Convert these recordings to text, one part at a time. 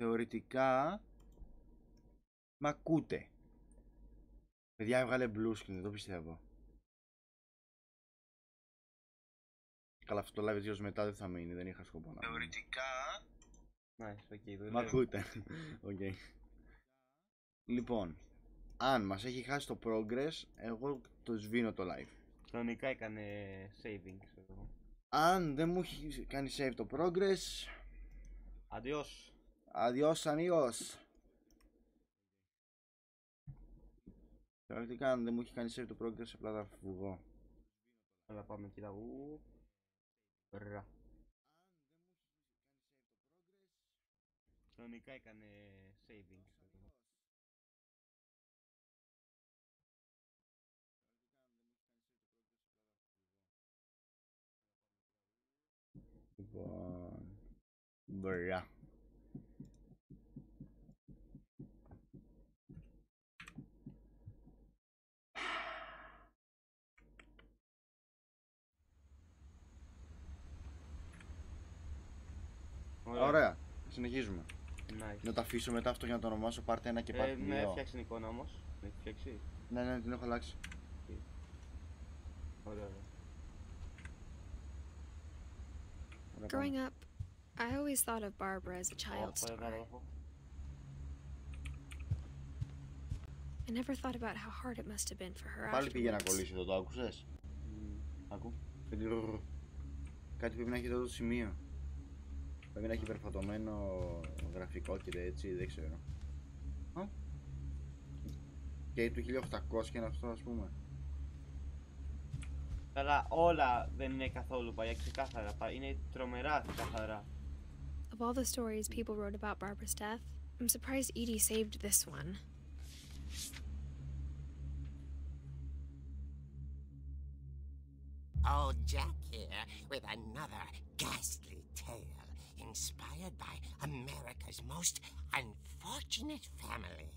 Θεωρητικά μ' ακούτε. Παιδιά, έβγαλε blue screen, δεν το πιστεύω. Καλά, αυτό το live βίντεο μετά δεν θα μείνει, δεν είχα σκοπό να. Θεωρητικά. Nice, okay, Μ' ακούτε. Okay. Λοιπόν, αν μας έχει χάσει το progress, εγώ το σβήνω το live. Κανονικά έκανε saving, ξέρω. Αν δεν μου έχει κάνει save το progress, Adiós. adiós amigos. Θεωρητικά αν δεν μου έχει κάνει save το progress, απλά θα φυγώ. Αλλά πάμε κοίτα. Μπρα. Κανονικά έκανε saving, ξέρω. Λοιπόν, μπρα. Ωραία, συνεχίζουμε. Nice. Να το αφήσω μετά αυτό για να το ονομάσω part 1 και part 2. Ναι, φτιάξει την εικόνα όμως. Ναι, φτιάξει. Ναι, την έχω αλλάξει. Ωραία. Growing up, I always thought of Barbara as a child star. I never thought about how hard it must have been for her Πάλι πήγε να afterwards. κολλήσει εδώ, το άκουσες? Άκου. Κάτι πρέπει να έχει εδώ το σημείο. Πρέπει να έχει υπερφατωμένο γραφικό και έτσι, δεν ξέρω. Και του 1800 είναι αυτό, ας πούμε. Αλλά όλα δεν είναι καθόλου παλιά, ξεκάθαρα. Είναι τρομερά καθαρά. Of all the stories people wrote about Barbara's death, I'm surprised Edie saved this one. Old Jack here with another ghastly tale inspired by America's most unfortunate family.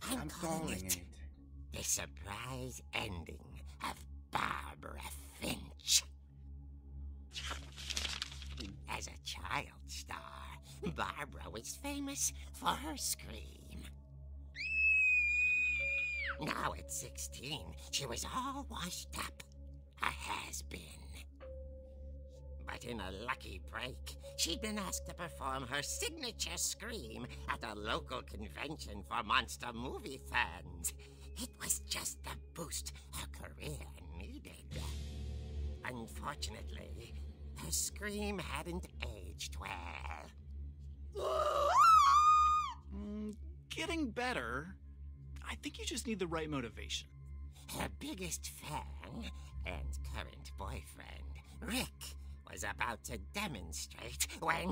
I'm calling it The Surprise Ending of Barbara Finch. As a child star, Barbara was famous for her scream. Now at 16, she was all washed up, a has-been. But in a lucky break, she'd been asked to perform her signature scream at a local convention for monster movie fans. It was just the boost her career needed. Unfortunately, her scream hadn't aged well. Getting better. I think you just need the right motivation. Her biggest fan and current boyfriend, Rick, was about to demonstrate when...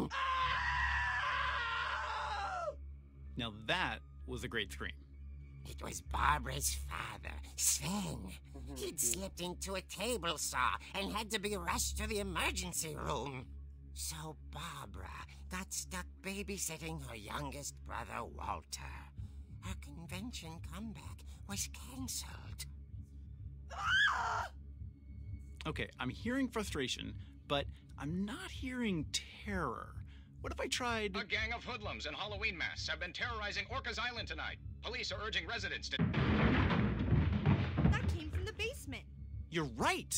Now that was a great scream. It was Barbara's father, Sven. He'd slipped into a table saw and had to be rushed to the emergency room. So Barbara got stuck babysitting her youngest brother, Walter. Her convention comeback was cancelled. Okay, I'm hearing frustration, but I'm not hearing terror. What if I tried... A gang of hoodlums in Halloween masks have been terrorizing Orcas Island tonight. Police are urging residents to... That came from the basement. You're right!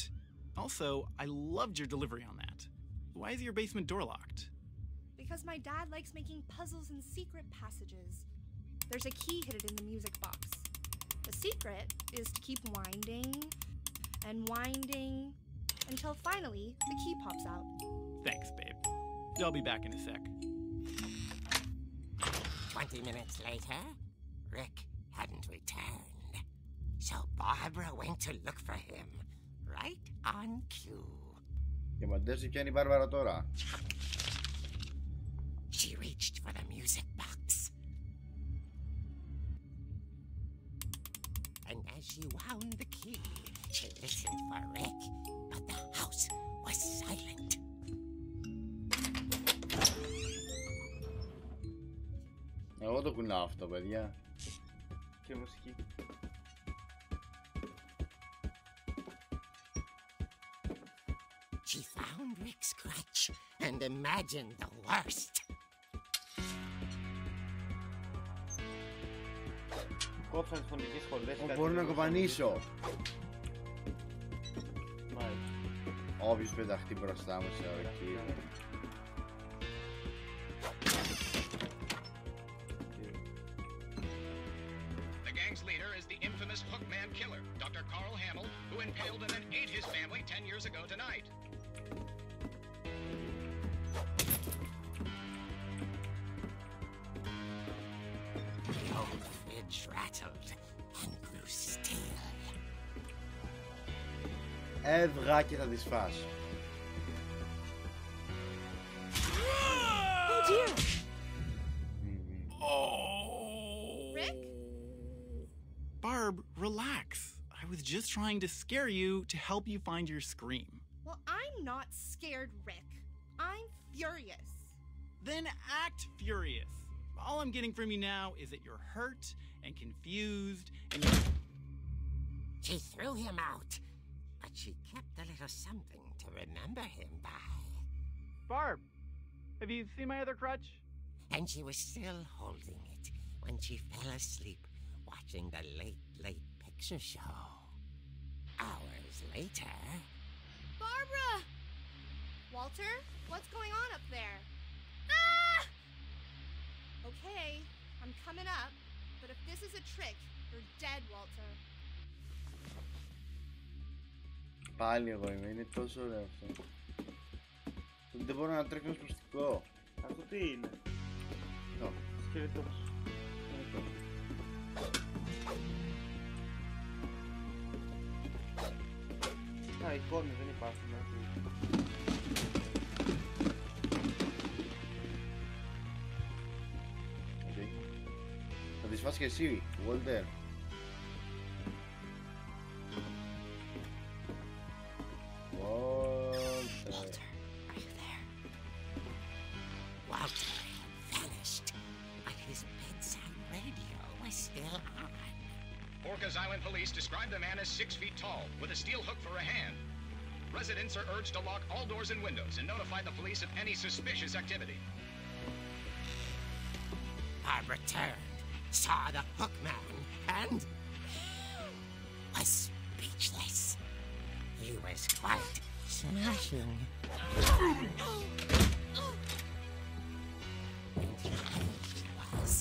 Also, I loved your delivery on that. Why is your basement door locked? Because my dad likes making puzzles and secret passages. There's a key hidden in the music box. The secret is to keep winding and winding until finally the key pops out. Thanks, babe. I'll be back in a sec. 20 minutes later, Rick hadn't returned. So Barbara went to look for him, right on cue. Και μαντέψτε ποια είναι η Μπάρμπαρα τώρα. She reached for the music box. And as she wound the key, she listened for Rick, but the house was silent. Εγώ το κουνάω αυτό, παιδιά. Και μουσική. She found Rick's crutch and imagined the worst. κόψαν τις φωνητικές σχολές. Μπορώ να κοπανίσω. Μάλιστα. Όποιος πεταχτεί μπροστά μου σε ορκή. The gang's leader is the infamous Hookman killer, Dr. Carl Hamill, who impaled and then ate his family 10 years ago tonight. The old fridge rattled and grew still. Έβγα και θα τις φάσω. Oh dear! Oh. Rick? Barb, relax. I was just trying to scare you to help you find your scream. Well, I'm not scared, Rick. I'm furious. Then act furious. All I'm getting from you now is that you're hurt and confused and She threw him out, but she kept a little something to remember him by. Barb, have you seen my other crutch? And she was still holding it when she fell asleep watching the late picture show. Hours later... Barbara! Walter, what's going on up there? Ah! Okay, I'm coming up, but if this is a trick, you're dead, Walter. Πάλι εγώ είμαι, είναι τόσο ωραίο αυτό. Δεν μπορώ να τρέξω σπαστικό. Αυτό τι είναι? Αυτό. Σκελετός. Α, εικόνες δεν υπάρχουν. Okay. Θα τις φας και εσύ, Walter. Walter, are you there? Walter had vanished, but his bedside radio was still on. Orcas Island police describe the man as 6 feet tall, with a steel hook for a hand. Residents are urged to lock all doors and windows and notify the police of any suspicious activity. Barbara turned, saw the hook man, and was speechless. He was quite smashing. And here he was.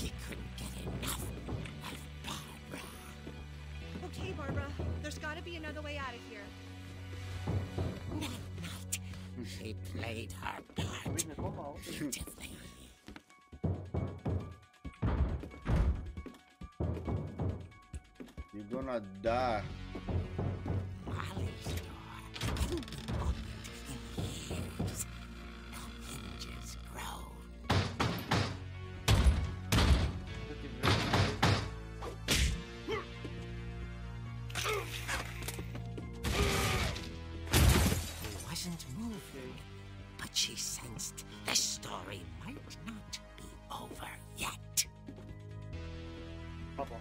He couldn't get enough of Barbara. Okay, Barbara, there's gotta be another way out of here. That night, she played her part beautifully. You're gonna die. Molly's door hadn't been opened in years. The hinges groaned. He wasn't moving, but she sensed the story might not be over yet. Πάπα.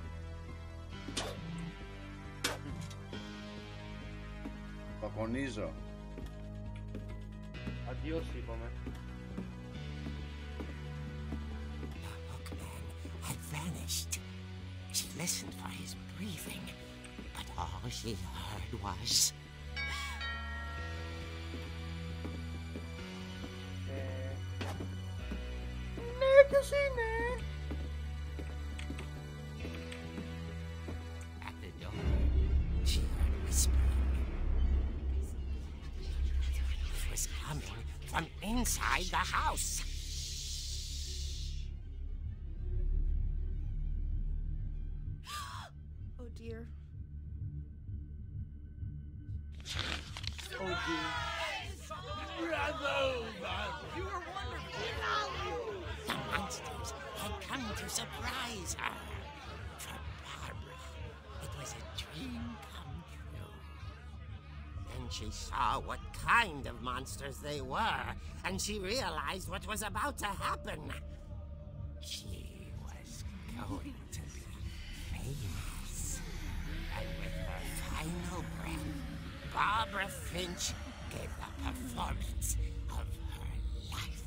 Παπονίζω. Αντιός είπαμε. The hookman had vanished. She listened for his breathing, but all she heard was... At the door, she heard whispering. It was coming from inside the house. Oh dear. Oh dear. The monsters had come to surprise her. For Barbara, it was a dream come true. Then she saw what kind of monsters they were, and she realized what was about to happen. She was going to be famous. And with her final breath, Barbara Finch gave the performance of her life.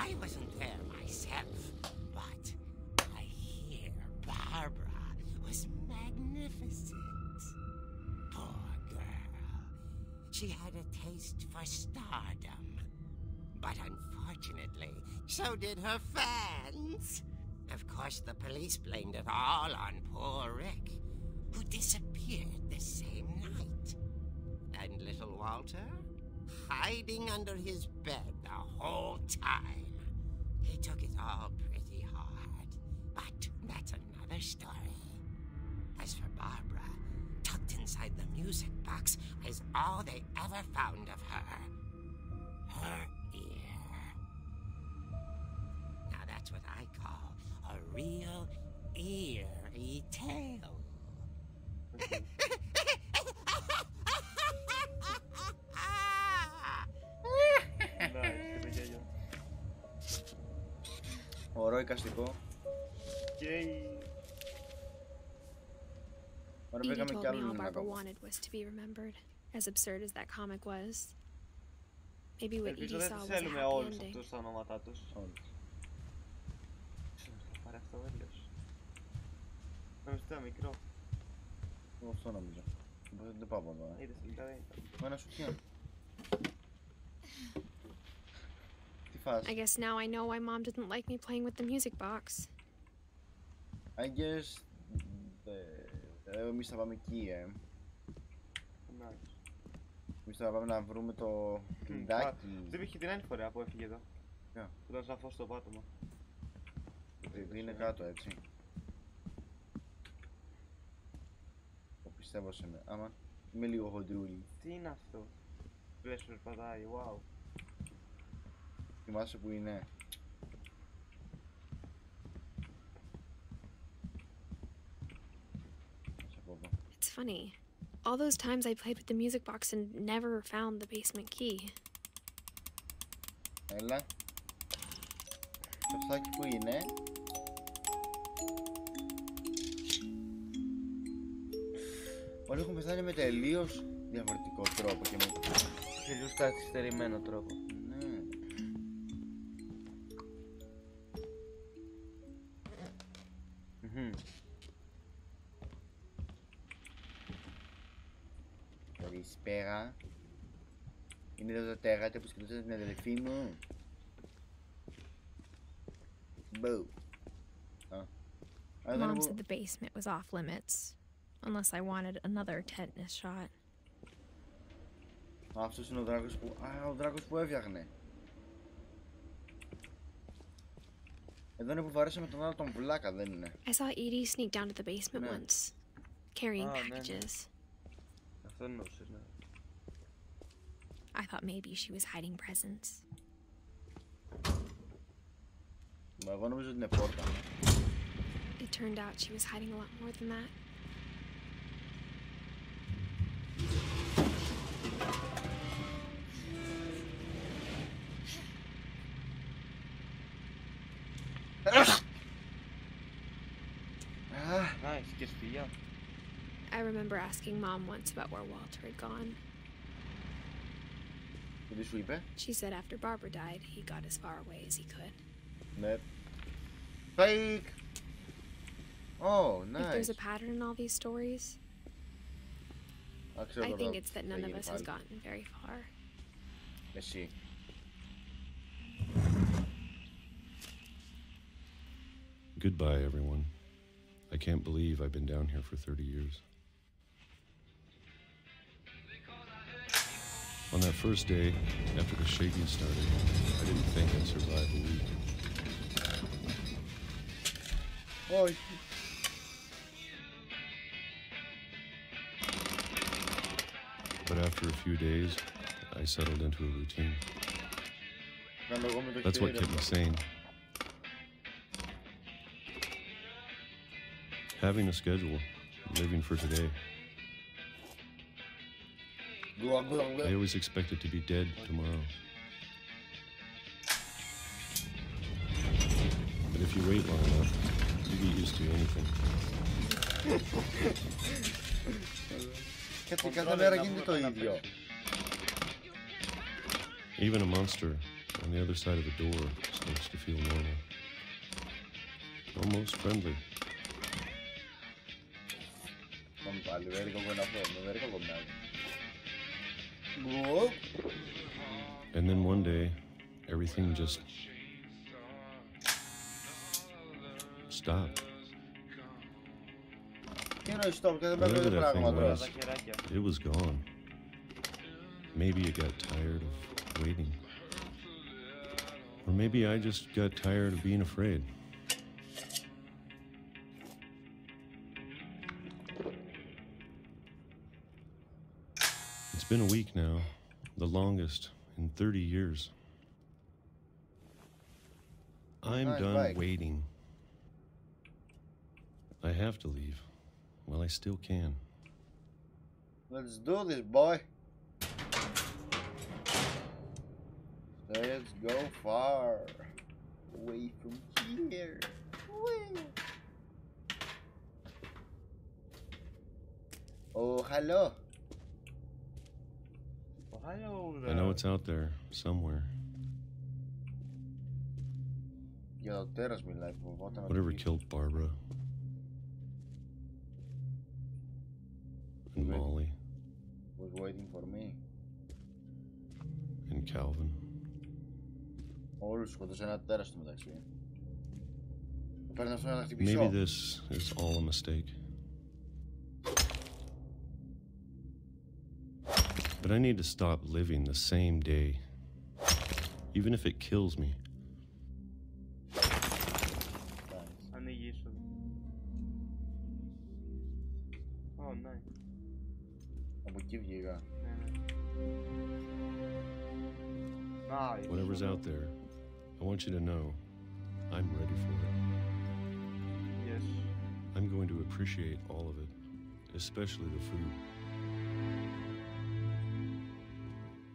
I she had a taste for stardom. But unfortunately, so did her fans. Of course, the police blamed it all on poor Rick, who disappeared the same night. And little Walter, hiding under his bed the whole time. He took it all pretty hard, but that's another story. As for Barbara, tucked inside the music box is all they ever found of her. Her ear. Now that's what I call a real eerie tale. Ωραίο εικαστικό. Edie told me all Barbara wanted was to be remembered, as absurd as that comic was. Maybe what Edie saw was a happy ending. Τους τα ονόματά τους. Πάρε αυτό έλεος. Νομίζω ότι ήταν μικρό. Εγώ αυτό νομίζω. Δεν πάω από εδώ. Είδες τελικά δεν ήταν. Με ένα σουτιόν. Τι φας? I guess now I know why Mom didn't like me playing with the music box. I guess... Εμείς θα πάμε εκεί, Εμείς θα πάμε να βρούμε το κλειδάκι. Δεν είχε την άλλη φορά που έφυγε εδώ. Ποιο? Που ήταν σαν φως στο πάτωμα. Επειδή είναι κάτω, έτσι. Το πιστεύω σε μένα. Άμα είμαι λίγο χοντρούλη. Τι είναι αυτό? Λες περπατάει, wow. Θυμάσαι που είναι? It's funny. All those times I played with the music box and never found the basement key. Έλα. Το αυτάκι που είναι? Όλοι έχουν πεθάνει με τελείως διαφορετικό τρόπο και με τελείως καθυστερημένο τρόπο. Ναι. Καλησπέρα. Είναι εδώ το τέρατη που σκεφτόσατε την αδελφή μου. Μπου. Mom said the basement was off limits, unless I wanted another tetanus shot. Αυτός είναι ο δράκος που... ο δράκος που έφτιαχνε. Εδώ είναι που βαρέσαμε τον άλλο τον βλάκα, δεν είναι? I saw Edie sneak down to the basement once, carrying packages. Αυτό εννοούσες, ναι. I thought maybe she was hiding presents. Μα εγώ νομίζω ότι είναι πόρτα. It turned out she was hiding a lot more than that. Nice, και σπιτιού. I remember asking Mom once about where Walter had gone. Τι σου είπε? She said after Barbara died, he got as far away as he could. Ναι. Fake! Oh, nice. If there's a pattern in all these stories, I think it's that none of us has gotten very far. Εσύ. Goodbye, everyone. I can't believe I've been down here for 30 years. On that first day, after the shaking started, I didn't think I'd survive a week. Όχι. But after a few days, I settled into a routine. That's what kept me sane. Having a schedule, living for today. I always expected to be dead tomorrow. But if you wait long enough, you get used to anything. Even a monster on the other side of a door starts to feel normal. Almost friendly. Whoa. And then one day, everything just stopped. Whatever that thing was, it was gone. Maybe it got tired of waiting. Or maybe I just got tired of being afraid. It's been a week now, the longest in 30 years. I'm done waiting. I have to leave while I still can. Let's do this, boy. Let's go far away from here. Oh, hello. Oh, hello there. I know it's out there somewhere. Whatever killed Barbara and Molly was waiting for me. And Calvin. Όλους σκοτώσε ένα τέρας στο μεταξύ. Παίρνει αυτό να τα Maybe χτυπήσω. this is all a mistake. But I need to stop living the same day, even if it kills me. Ανοίγεις. Oh, ναι. Από εκεί βγήκα. Whatever's out there, I want you to know I'm ready for it. Yes. I'm going to appreciate all of it, especially the food.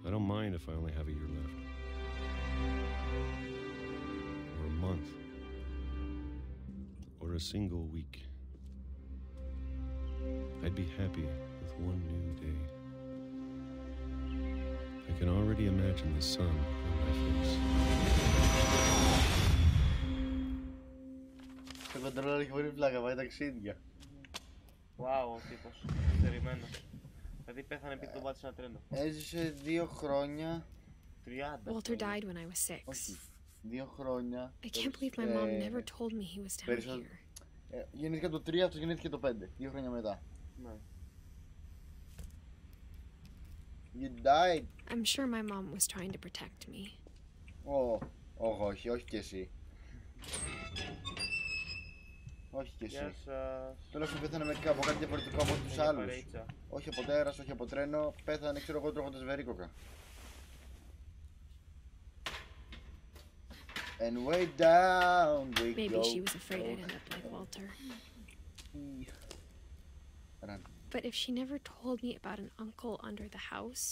I don't mind if I only have a year left. Or a month. Or a single week. I'd be happy with one new day. I can already imagine the sun on my face. Το κοντρόλ έχει πολύ πλάκα, πάει ταξίδια. Wow, ο τύπος. Στερημένος. Δηλαδή πέθανε επειδή τον πάτησε ένα τρένο. Έζησε 2 χρόνια. 30. Walter died when I was 6. Όχι. 2 χρόνια. I can't believe my mom never told me he was down here. Γεννήθηκε το 3, αυτός γεννήθηκε το 5. 2 χρόνια μετά. Ναι. You died. I'm sure my mom was trying to protect me. Όχι και εσύ. Όχι και εσύ. Τέλος σου πέθανε από κάτι διαφορετικό από τους άλλους. Όχι από τέρας, όχι από τρένο. Πέθανε, ξέρω εγώ, τρώγοντας βερίκοκα. And way down we go. Maybe she was afraid I'd end up like Walter. Run. But if she never told me about an uncle under the house,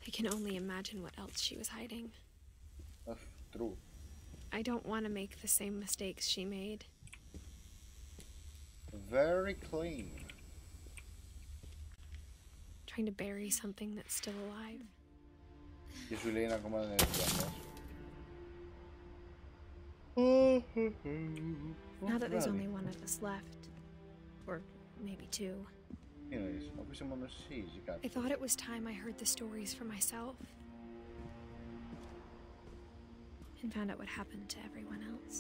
I can only imagine what else she was hiding. True. I don't want to make the same mistakes she made. Very clean. Trying to bury something that's still alive. Και σου λέει ακόμα δεν είναι ζωντανός. Now that there's only one of us left, or maybe 2, I thought it was time I heard the stories for myself and found out what happened to everyone else.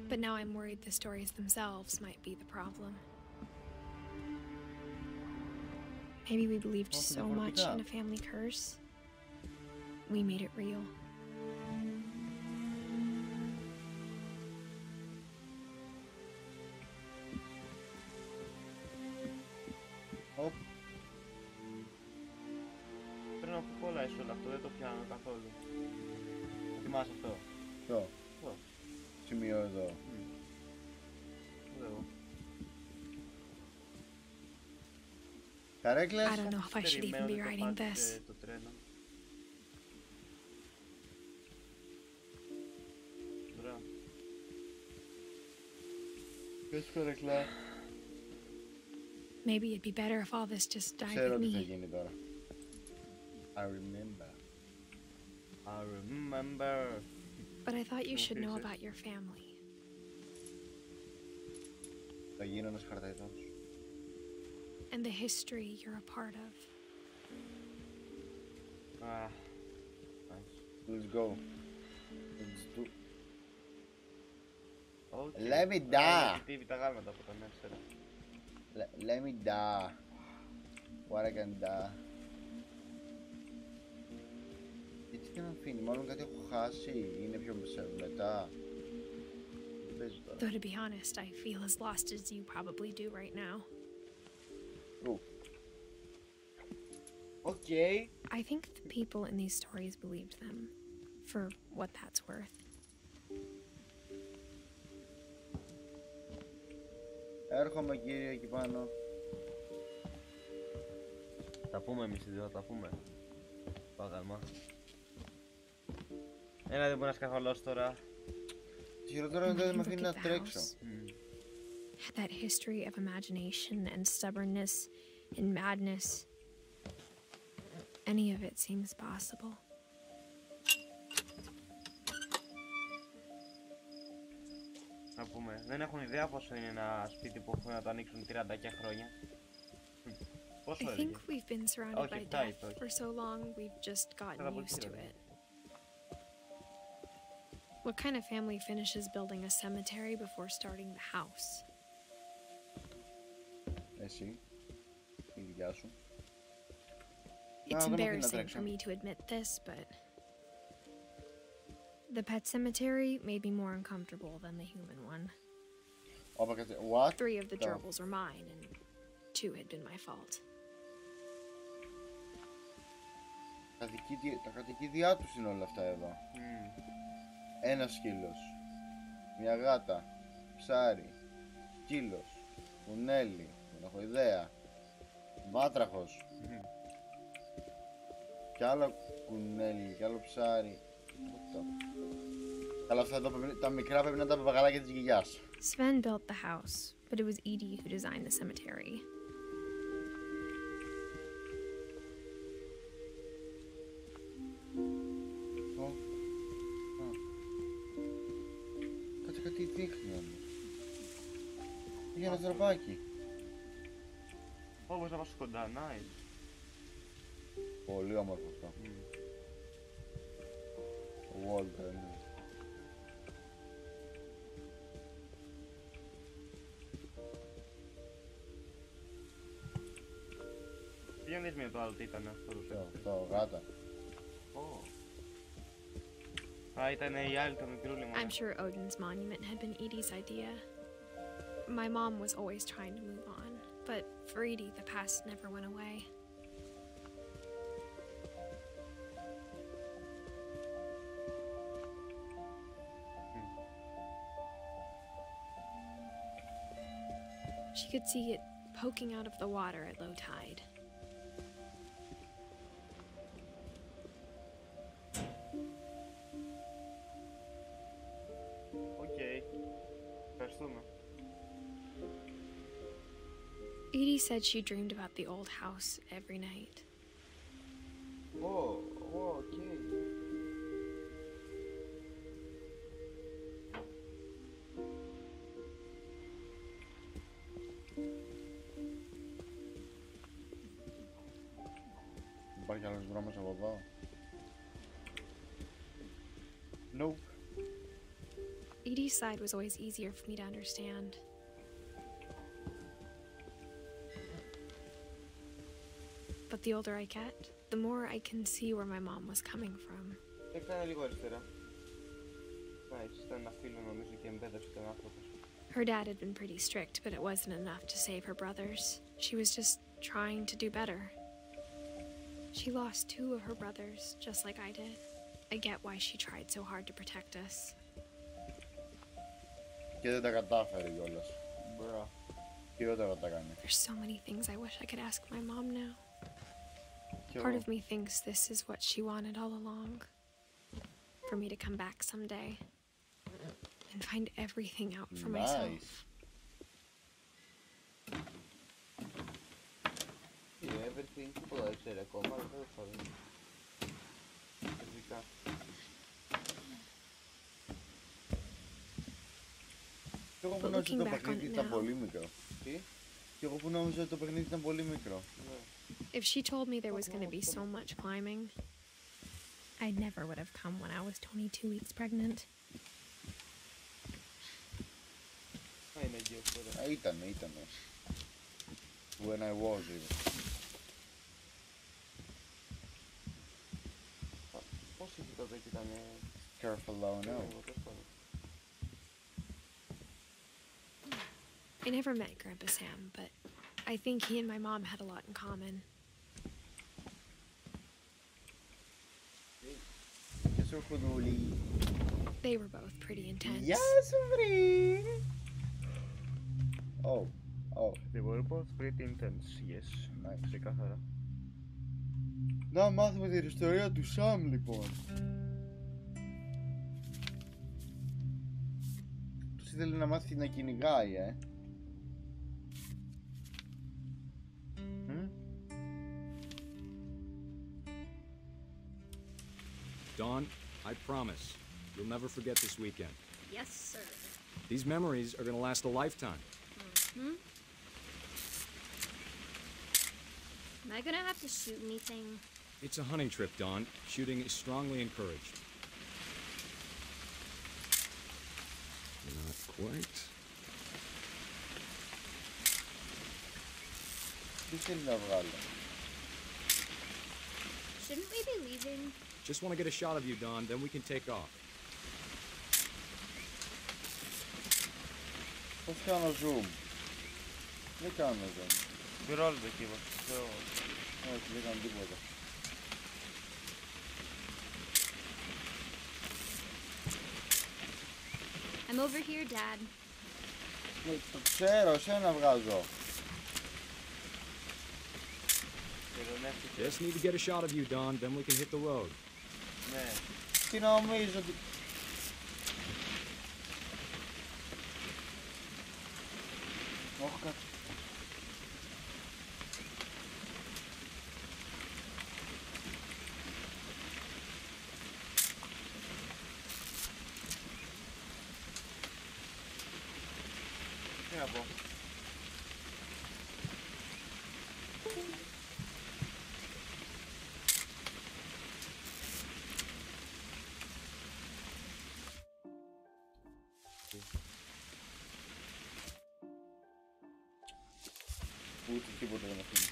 But now I'm worried the stories themselves might be the problem. Maybe we believed so much in a family curse, we made it real. Πρέπει να κολλάει όλο αυτό, δεν το πιάνω καθόλου. Θυμάσαι αυτό. Ποιο? Σημείο εδώ. Εδώ. Καρέκλες. I don't know if I should even be writing this. Το τρένο. Ωραία. Πες καρέκλα. Maybe it'd be better if all this just died Ξέρω with τι θα me. γίνει τώρα. I remember. I remember. But I thought you should know about your family. Θα γίνω ένας χαρταϊτός. and the history you're a part of. Nice. Let's go. Let's do. Okay. Let me die. Τα γάλματα από τον έψερα. Let me die. What I can die. Έτσι και να αφήνει, μάλλον κάτι έχω χάσει, είναι πιο μετά. Though to be honest, I feel as lost as you probably do right now. True. Okay. I think the people in these stories believed them, for what that's worth. Έρχομαι κύριε εκεί πάνω. Θα πούμε εμείς οι δύο, θα τα πούμε. Παγαλμά. Ένα δεν μπορεί να σκαφαλώσει τώρα. Χειρότερα είναι ότι δεν με αφήνει να τρέξω. That history of imagination and stubbornness and madness. Any of it seems possible. Να πούμε, δεν έχουν ιδέα πόσο είναι ένα σπίτι που έχουν να το ανοίξουν 30 και χρόνια. Πόσο I think we've been surrounded by death for so long we've just gotten used to it. What kind of family finishes building a cemetery before starting the house? Εσύ, η δικιά σου. It's embarrassing for me to admit this, but the pet cemetery may be more uncomfortable than the human one. What? 3 of the gerbils were mine, and 2 had been my fault. Τα κατοικίδια τους είναι όλα αυτά εδώ. Ένας σκύλος, μια γάτα, ψάρι, σκύλος, κουνέλι, μοναχοειδέα, βάτραχος, κι άλλο κουνέλι, κι άλλο ψάρι. Αλλά αυτά εδώ, τα μικρά πρέπει να είναι τα παπαγαλάκια της γιαγιάς. Sven built the house, but it was Edie who designed the cemetery. Κάτι δείχνει όμως. Είχε ένα τραπάκι. Όπως να πας κοντά, nice. Πολύ όμορφο αυτό. Ο Walter, ναι. Ποιο είναι το άλλο, τι ήταν αυτό? Το γάτα. Α, ήταν η άλλη το μικρούλι μου. I'm sure Odin's monument had been Edie's idea. My mom was always trying to move on, but for Edie, the past never went away. She could see it poking out of the water at low tide. Edie said she dreamed about the old house every night. Oh, okay. Υπάρχει άλλος δρόμος από εδώ? Nope. Edie's side was always easier for me to understand. But the older I get, the more I can see where my mom was coming from. Έκανε λίγο αριστερά. Nice, ήταν ένα φίλο νομίζω και εμπέδεψε τον άνθρωπο. Her dad had been pretty strict, but it wasn't enough to save her brothers. She was just trying to do better. She lost 2 of her brothers, just like I did. I get why she tried so hard to protect us. Και δεν τα κατάφερε κιόλας. Μπρα. Χειρότερα τα κάνει. There's so many things I wish I could ask my mom now. Part of me thinks this is what she wanted all along. For me to come back someday and find everything out for myself. Yeah, everything people I said ακόμα, δεν θα δει. Φυσικά. Εγώ γνώριζα το παιχνίδι, ήταν πολύ μικρό. Τι? Και εγώ που νόμιζα ότι το παιχνίδι ήταν πολύ μικρό. If she told me there was going to be so much climbing, I never would have come when I was 22 weeks pregnant. Ήτανε. When I was even. Πώς είχε τότε και ήταν... Careful though, no. I never met Grandpa Sam, but I think he and my mom had a lot in common. They were both pretty intense. Yes, Oh. They were both pretty intense, yes. Nice. Ξεκάθαρα. Να μάθουμε την ιστορία του Σαμ, λοιπόν. Τους ήθελε να μάθει να κυνηγάει, Dawn, I promise, you'll never forget this weekend. Yes, sir. These memories are gonna last a lifetime. Am I gonna have to shoot anything? It's a hunting trip, Dawn. Shooting is strongly encouraged. Not quite. Shouldn't we be leaving? Just want to get a shot of you, Dawn, then we can take off. Πώς κάνω zoom? Δεν κάνω zoom. Πυρόλυμπε εκεί, όχι, δεν κάνω τίποτα. I'm over here, Dad. Το ξέρω, εσένα βγάζω. Just need to get a shot of you, Dawn, then we can hit the road. Ναι. Τι νομίζω ότι... Όχι κάτι. Τι να πω. Ούτε τίποτα δεν αφήνει.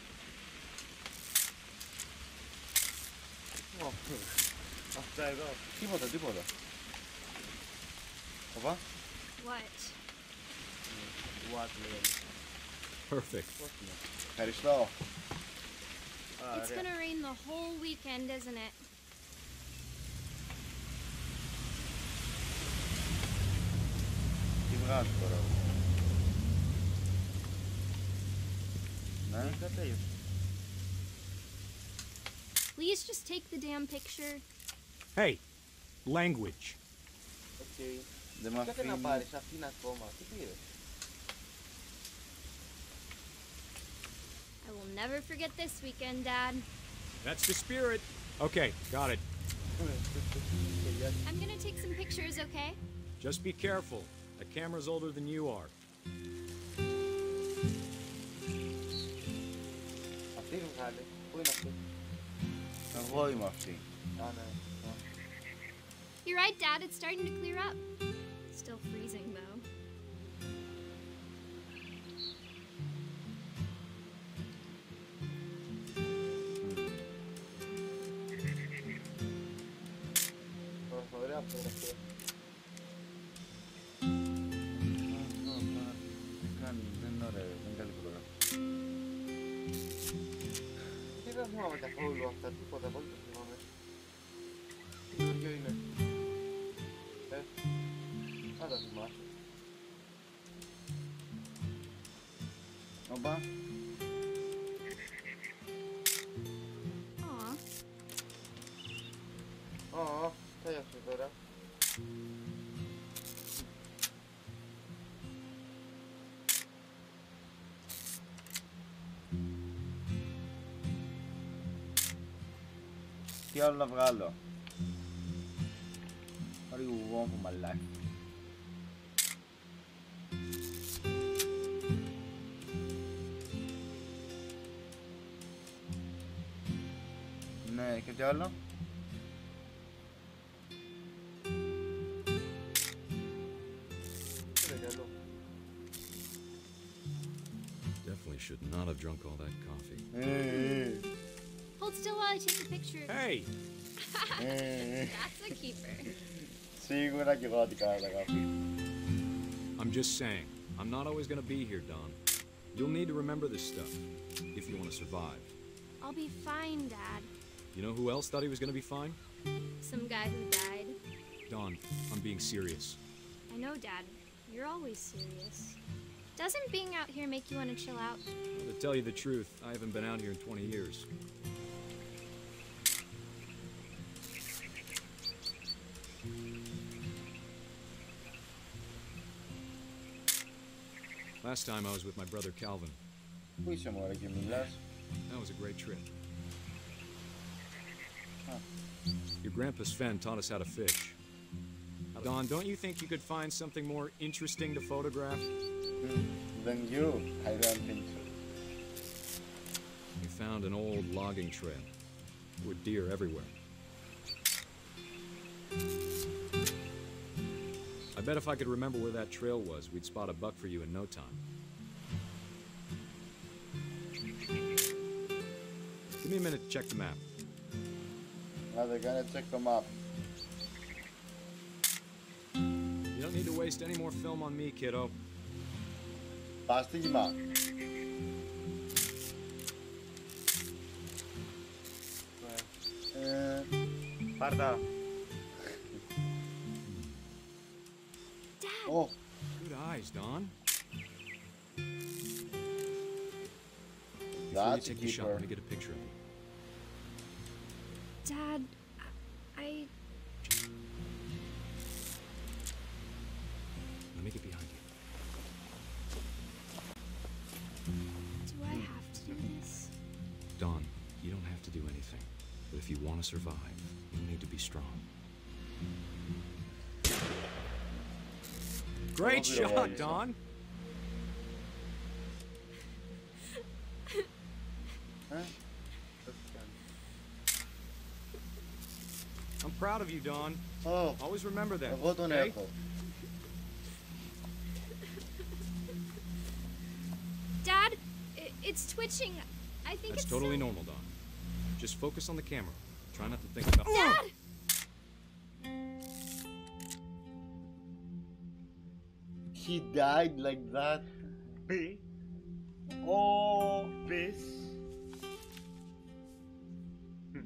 Αυτά εδώ. Τίποτα. Οπα. What? What, λέει. Perfect. Ευχαριστώ. It's gonna rain the whole weekend, isn't it? Τι βγάζω τώρα. Ναι. Please just take the damn picture. Hey, language. Okay. Δεν μ' Κάτσε να πάρεις αυτήν ακόμα. Τι πήρες? I will never forget this weekend, Dad. That's the spirit. Okay, got it. I'm gonna take some pictures, okay? Just be careful. The camera's older than you are. Αυτή βγάλε. Πού είναι αυτή? Εγώ είμαι αυτή. Α, ναι. You're right, Dad. It's starting to clear up. Still freezing, though. Ωραία φωτογραφία. Δεν είναι ωραία, δεν είναι καλή φωτογραφία. Δεν θυμάμαι καθόλου αυτά, τίποτα, πολύ το θυμάμαι. Ποιο είναι? Θα τα θυμάσαι. Οπα. Aw. Τέλειωσε τώρα. Τι άλλο να βγάλω? What do you want for my life? και τι άλλο? Definitely should not have drunk all that coffee. Hold still while I take a picture of Hey! That's a keeper. Σίγουρα και εγώ ό,τι κάνω τα καφέ. I'm just saying, I'm not always gonna be here, Don. You'll need to remember this stuff if you want to survive. I'll be fine, Dad. You know who else thought he was gonna be fine? Some guy who died. Don, I'm being serious. I know, Dad. You're always serious. Doesn't being out here make you want to chill out? Well, to tell you the truth, I haven't been out here in 20 years. Last time I was with my brother Calvin. Πού είσαι μωρέ και μιλάς? That was a great trip. Your grandpa Sven taught us how to fish. Don, don't you think you could find something more interesting to photograph? Than you, I don't think so. We found an old logging trail. There were deer everywhere. I bet if I could remember where that trail was, we'd spot a buck for you in no time. Give me a minute to check the map. Now they're gonna check the map. You don't need to waste any more film on me, kiddo. Πάστιγμα. Πάρτα. Oh. Good eyes, Don. Before you That's a take the shot, keeper. let me get a picture of you. Dad, I... Let me get behind you. Do I have to do this? Don, you don't have to do anything. But if you want to survive, you need to be strong. Great shot, Don! I'm proud of you, Don. Oh. Always remember that. Εγώ τον okay? έχω. Dad, it's twitching. I think That's it's totally normal, Don. Just focus on the camera. Try not to think about... Dad! He died like that. Πι. Oh. Πις.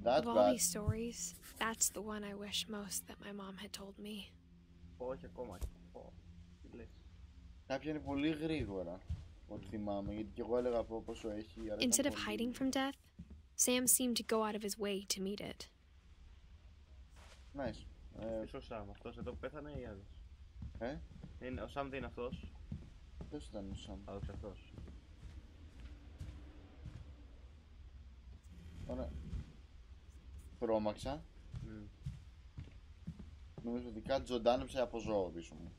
That's Of all bad. these stories, that's the one I wish most that my mom had told me. Όχι ακόμα. Τι λες? Κάποια είναι πολύ γρήγορα. Ό,τι θυμάμαι, γιατί και εγώ έλεγα από πόσο έχει. Instead of hiding from death, Sam seemed to go out of his way to meet it. Nice. Είσαι ο Σαμ, αυτός εδώ που πέθανε ή άλλος? Ο Σαμ δεν είναι αυτός? Ποιος ήταν ο Σαμ? Θα δώσει αυτός. Ωραία. Τρόμαξα. Νομίζω ότι κάτι ζωντάνεψε από ζώο πίσω μου.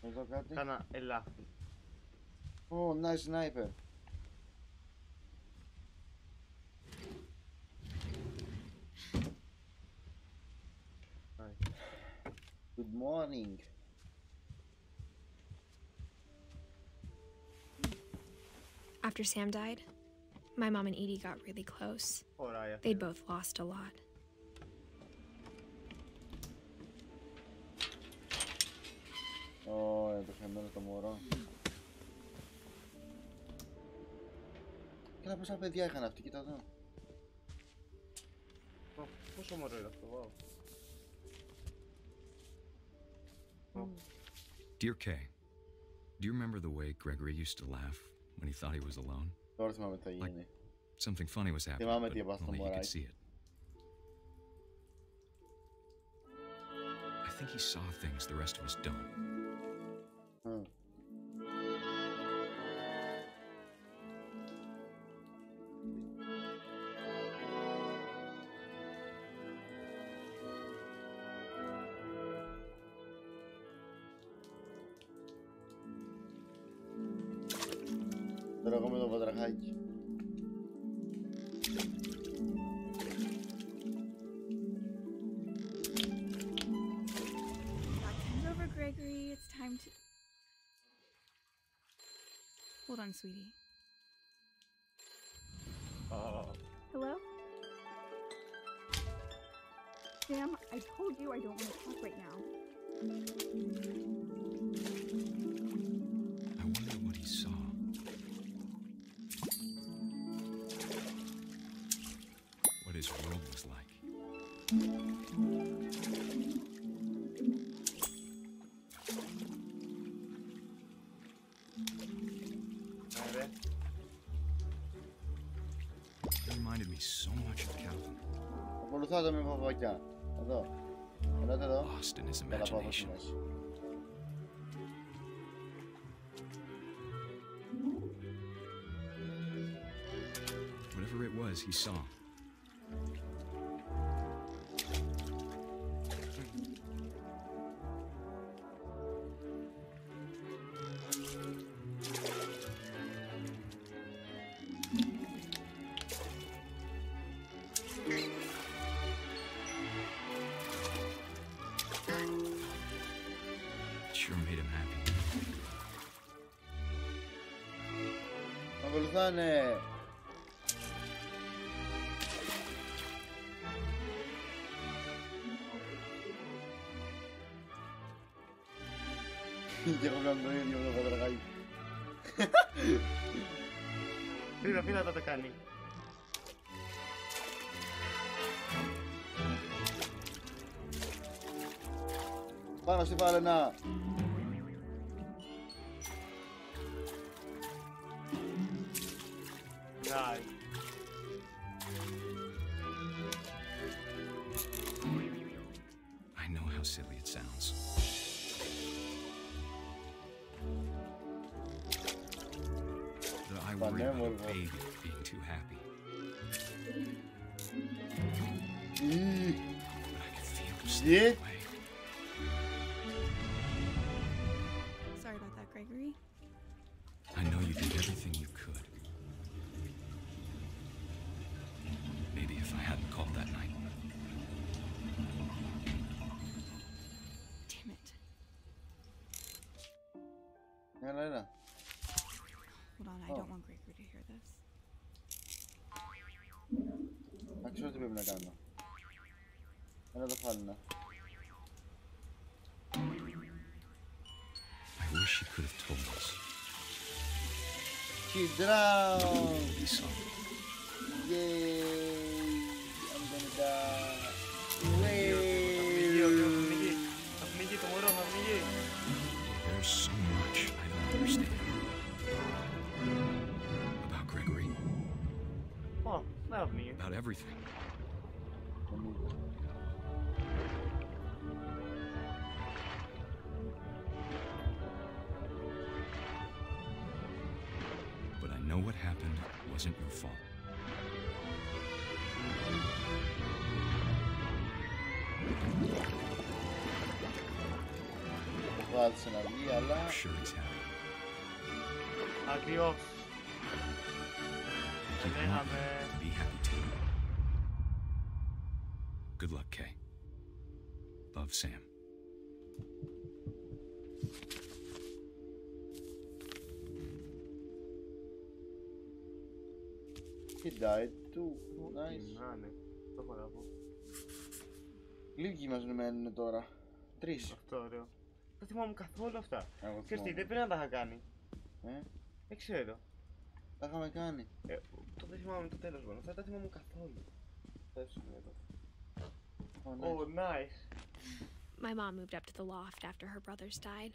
Εδώ κάτι. Κάνα ελάφι. Oh, nice sniper. Good morning. After Sam died, my mom and Edie got really close. They'd both lost a lot. Το χαμένο το μωρό. Κοίτα πόσα παιδιά είχαν αυτοί, κοίτα εδώ. Πόσο μωρό είναι αυτό, Dear Kay, do you remember the way Gregory used to laugh when he thought he was alone? Τώρα θυμάμαι τι θα γίνει. Something funny was happening, Θυμάμαι but τι έπαθα στο only he could see μωράκι. it. I think he saw things the rest of us don't. Τώρα εγώ με το βατραχάκι. time to... Hold on, sweetie. Hello? Sam, I told you I don't want to talk right now. I wonder what he saw. What his world was like. It reminded me so much of Calvin. Ακολουθάτε με παπακιά. Εδώ. Ελάτε εδώ. Lost in his imagination. Whatever it was, he saw. Sure made him happy. Ακολουθάνε. Και εγώ κάνω το ίδιο με το πατραγάκι. Φίλα θα το κάνει. Πάνω στη φάλαινα. Nice. I know how silly it sounds. That I worry about a baby being too happy. But I can feel him slip away. Sorry about that, Gregory. I know you did everything you could. Maybe if I hadn't called that night. Damn it. Έλα. Hold on, I don't want Gregory to hear this. Να ξέρω τι πρέπει να κάνω. Έλα το φάλαινα. I wish he could have told us. She drowned! He saw. Yay! I'm gonna die. There's so much I don't understand about Gregory. Oh, love me. About everything. But I know what happened wasn't your fault. Βγάλεις ένα βγει, αλλά... I'm sure he's happy. Ακριβώς. You want him to be happy too. Good luck, Kay. Love, Sam. He died too. Nice. Το έχω να πω. Λίγοι μας μένουν τώρα. 3. Αυτό ωραίο. Δεν θυμάμαι καθόλου αυτά. Ξέρεις τι, δεν πρέπει να τα είχα κάνει. Δεν ξέρω. Τα είχαμε κάνει. Το δεν θυμάμαι το τέλος μόνο. Αυτά τα θυμάμαι καθόλου. Oh, nice. My mom moved up to the loft after her brothers died.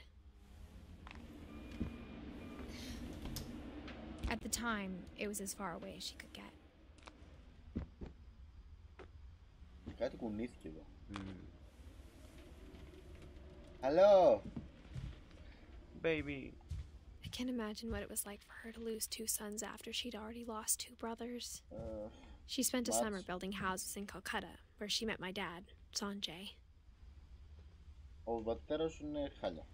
At the time, it was as far away as she could get. Κάτι κουνήθηκε εδώ. Hello! Baby. I can't imagine what it was like for her to lose 2 sons after she'd already lost 2 brothers. She spent a summer building houses in Calcutta, where she met my dad, Sanjay. Ο πατέρας σου είναι χάλια.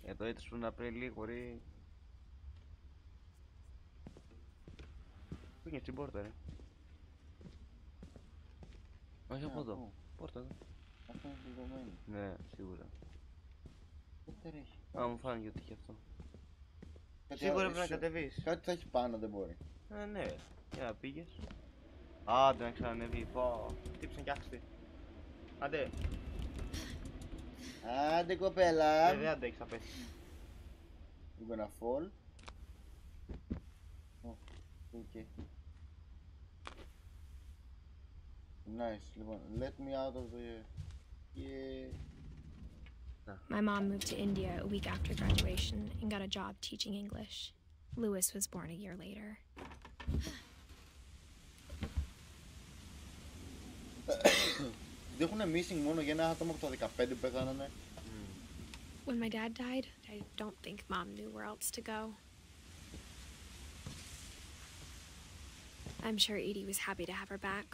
Εδώ έτσι στον Απρίλιο χωρί... Πού είναι στην πόρτα ρε. Όχι από εδώ. Πόρτα εδώ. Αυτό είναι κλειδωμένο. Ναι, σίγουρα. Δεν έχει. Α, μου φάνηκε ότι είχε αυτό. Σίγουρα πρέπει να κατεβείς. Κάτι θα έχει πάνω, δεν μπορεί. Ναι. Για πήγες. Άντε να ξανανεβεί. Πω. Χτύπησε και άξιτη. Άντε. Άντε κοπέλα. Δεν αντέχεις να πέσεις. You're gonna fall. Oh, okay. Nice. Λοιπόν, let me out of the... Yeah. My mom moved to India a week after graduation and got a job teaching English. Lewis was born a year later. Δεν έχουν missing μόνο για ένα άτομο από το 15 που πέθανανε. When my dad died, I don't think Mom knew where else to go. I'm sure Edie was happy to have her back.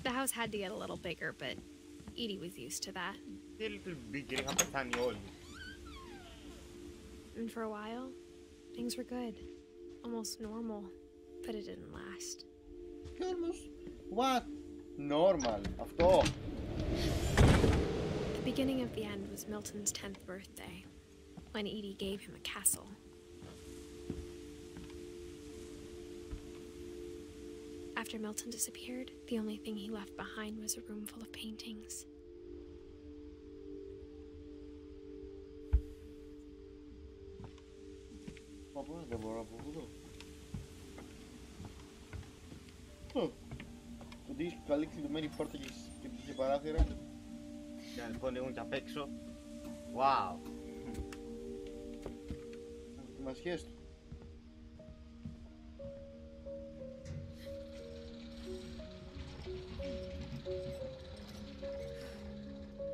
The house had to get a little bigger, but Edie was used to that. A little bigger, είχαν πεθάνει όλοι. And for a while, things were good. Almost normal, but it didn't last. Almost what? Normal. Αυτό. The beginning of the end was Milton's 10th birthday, when Edie gave him a castle. After Milton disappeared, the only thing he left behind was a room full of paintings. Δεν μπορώ από εδώ. Ότι έχεις καλή κλειδωμένη πόρτα και παράθυρα. Και λοιπόν έχουν και απ' έξω. Wow. Δοκιμασιές του.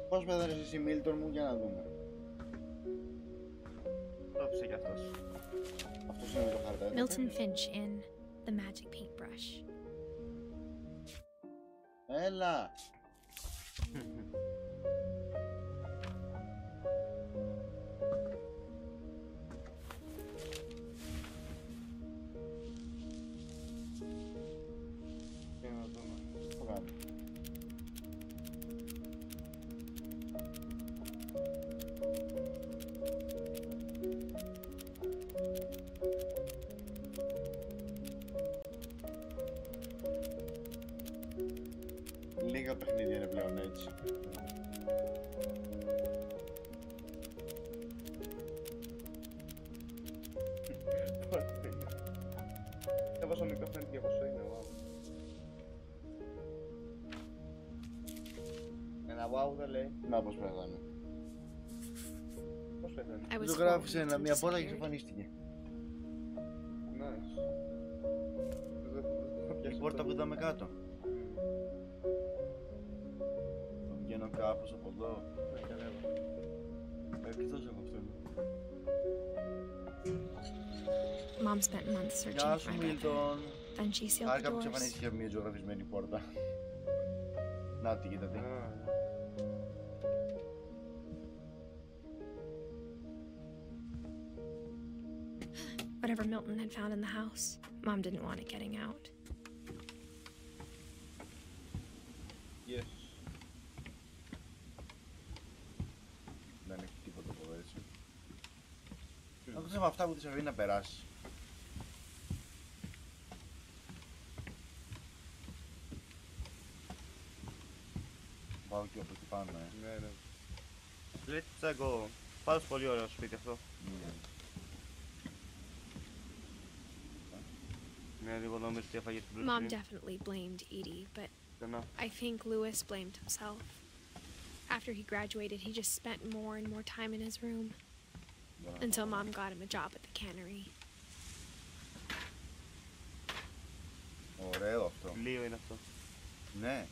Πώς πέθανες εσύ Μίλτον μου, για να δούμε. Τόψε κι αυτός. Αυτός είναι με το χαρτάκι. Milton Finch in The Magic Paintbrush. Έλα! Για να δούμε. Το κάνω. Λίγα παιχνίδια είναι πλέον έτσι. Έβασα μικρό φαίνεται και πόσο είναι, wow. Ένα wow δεν λέει. Να πώς πέθανε. Πώς πέθανε. Το γράφει σε μια πόρτα και εξαφανίστηκε. Nice. Η πόρτα που είδαμε κάτω. Βγαίνω κάπως από εδώ. Εκτός από αυτόν. Mom spent months searching Γεια for σου my brother. Μίλτον. Then she sealed the Άρικα που doors. εξαφανίστηκε μια ζωγραφισμένη πόρτα. Να τη κοίτα τι. Whatever Milton had found in the house, Mom didn't want it getting out. Yes. Δεν έχει τίποτα από έτσι. Αυτό είναι αυτά που της αφήνει να περάσει. Πάω και από εκεί πάνω, Ναι, ναι. Let's go. Πάντως πολύ ωραίο σπίτι αυτό. Ναι, λίγο νόμιζα ότι έφαγε την Mom πλούσια. definitely blamed Edie, but Dunno. I think Lewis blamed himself. After he graduated, he just spent more and more time in his room. Until Mom got him a job at the cannery. Ωραίο αυτό. Λίγο είναι αυτό. Ναι.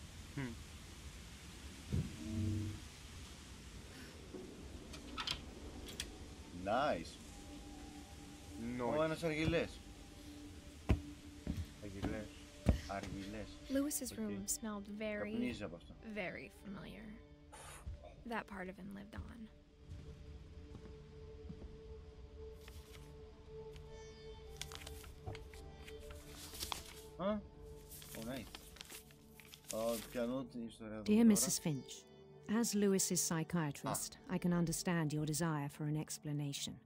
Nice. Ω, ένας αργυλές. Αργυλές. Αργυλές. Lewis's room smelled Καπνίζει από αυτό. very familiar. That part of him lived on. Α, Dear Mrs. Finch, as Lewis's psychiatrist, I can understand your desire for an explanation.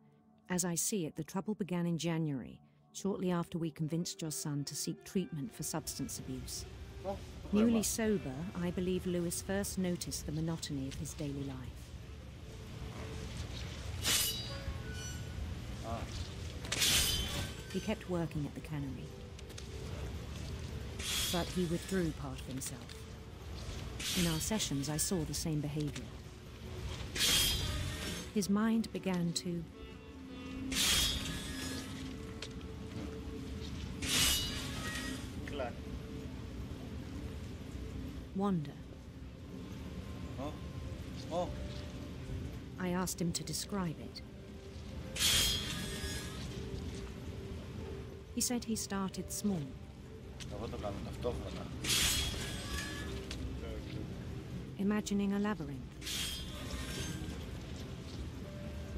As I see it, the trouble began in January, shortly after we convinced your son to seek treatment for substance abuse. Newly sober, I believe Lewis first noticed the monotony of his daily life. He kept working at the cannery, but he withdrew part of himself. In our sessions, I saw the same behavior. His mind began to wander. I asked him to describe it. He said he started small. Imagining a labyrinth.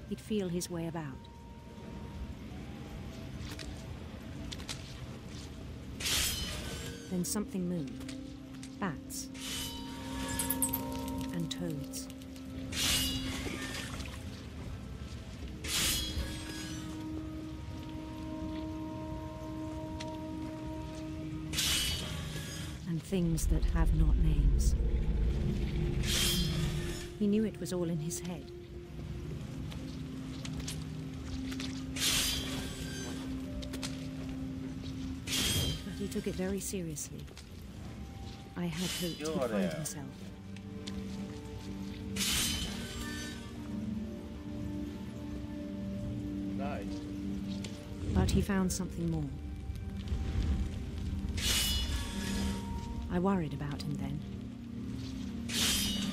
He'd feel his way about. Then something moved. Bats. And toads. And things that have not names. He knew it was all in his head. But he took it very seriously. I had hoped he'd find himself. But he found something more. I worried about him then.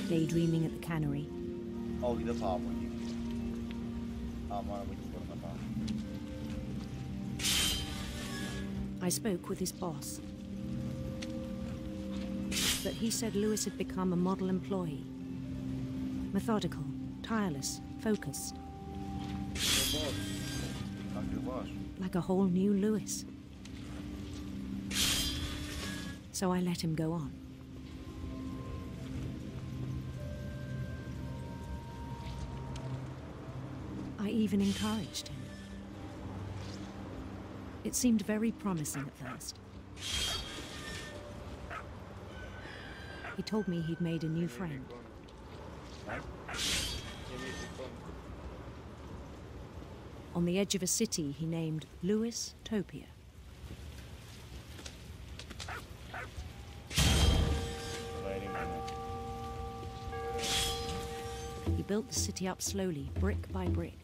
Daydreaming at the cannery. I spoke with his boss. But he said Lewis had become a model employee. Methodical, tireless, focused. Like a whole new Lewis. So I let him go on. I even encouraged him. It seemed very promising at first. He told me he'd made a new friend. On the edge of a city he named Lewis Topia. He built the city up slowly, brick by brick.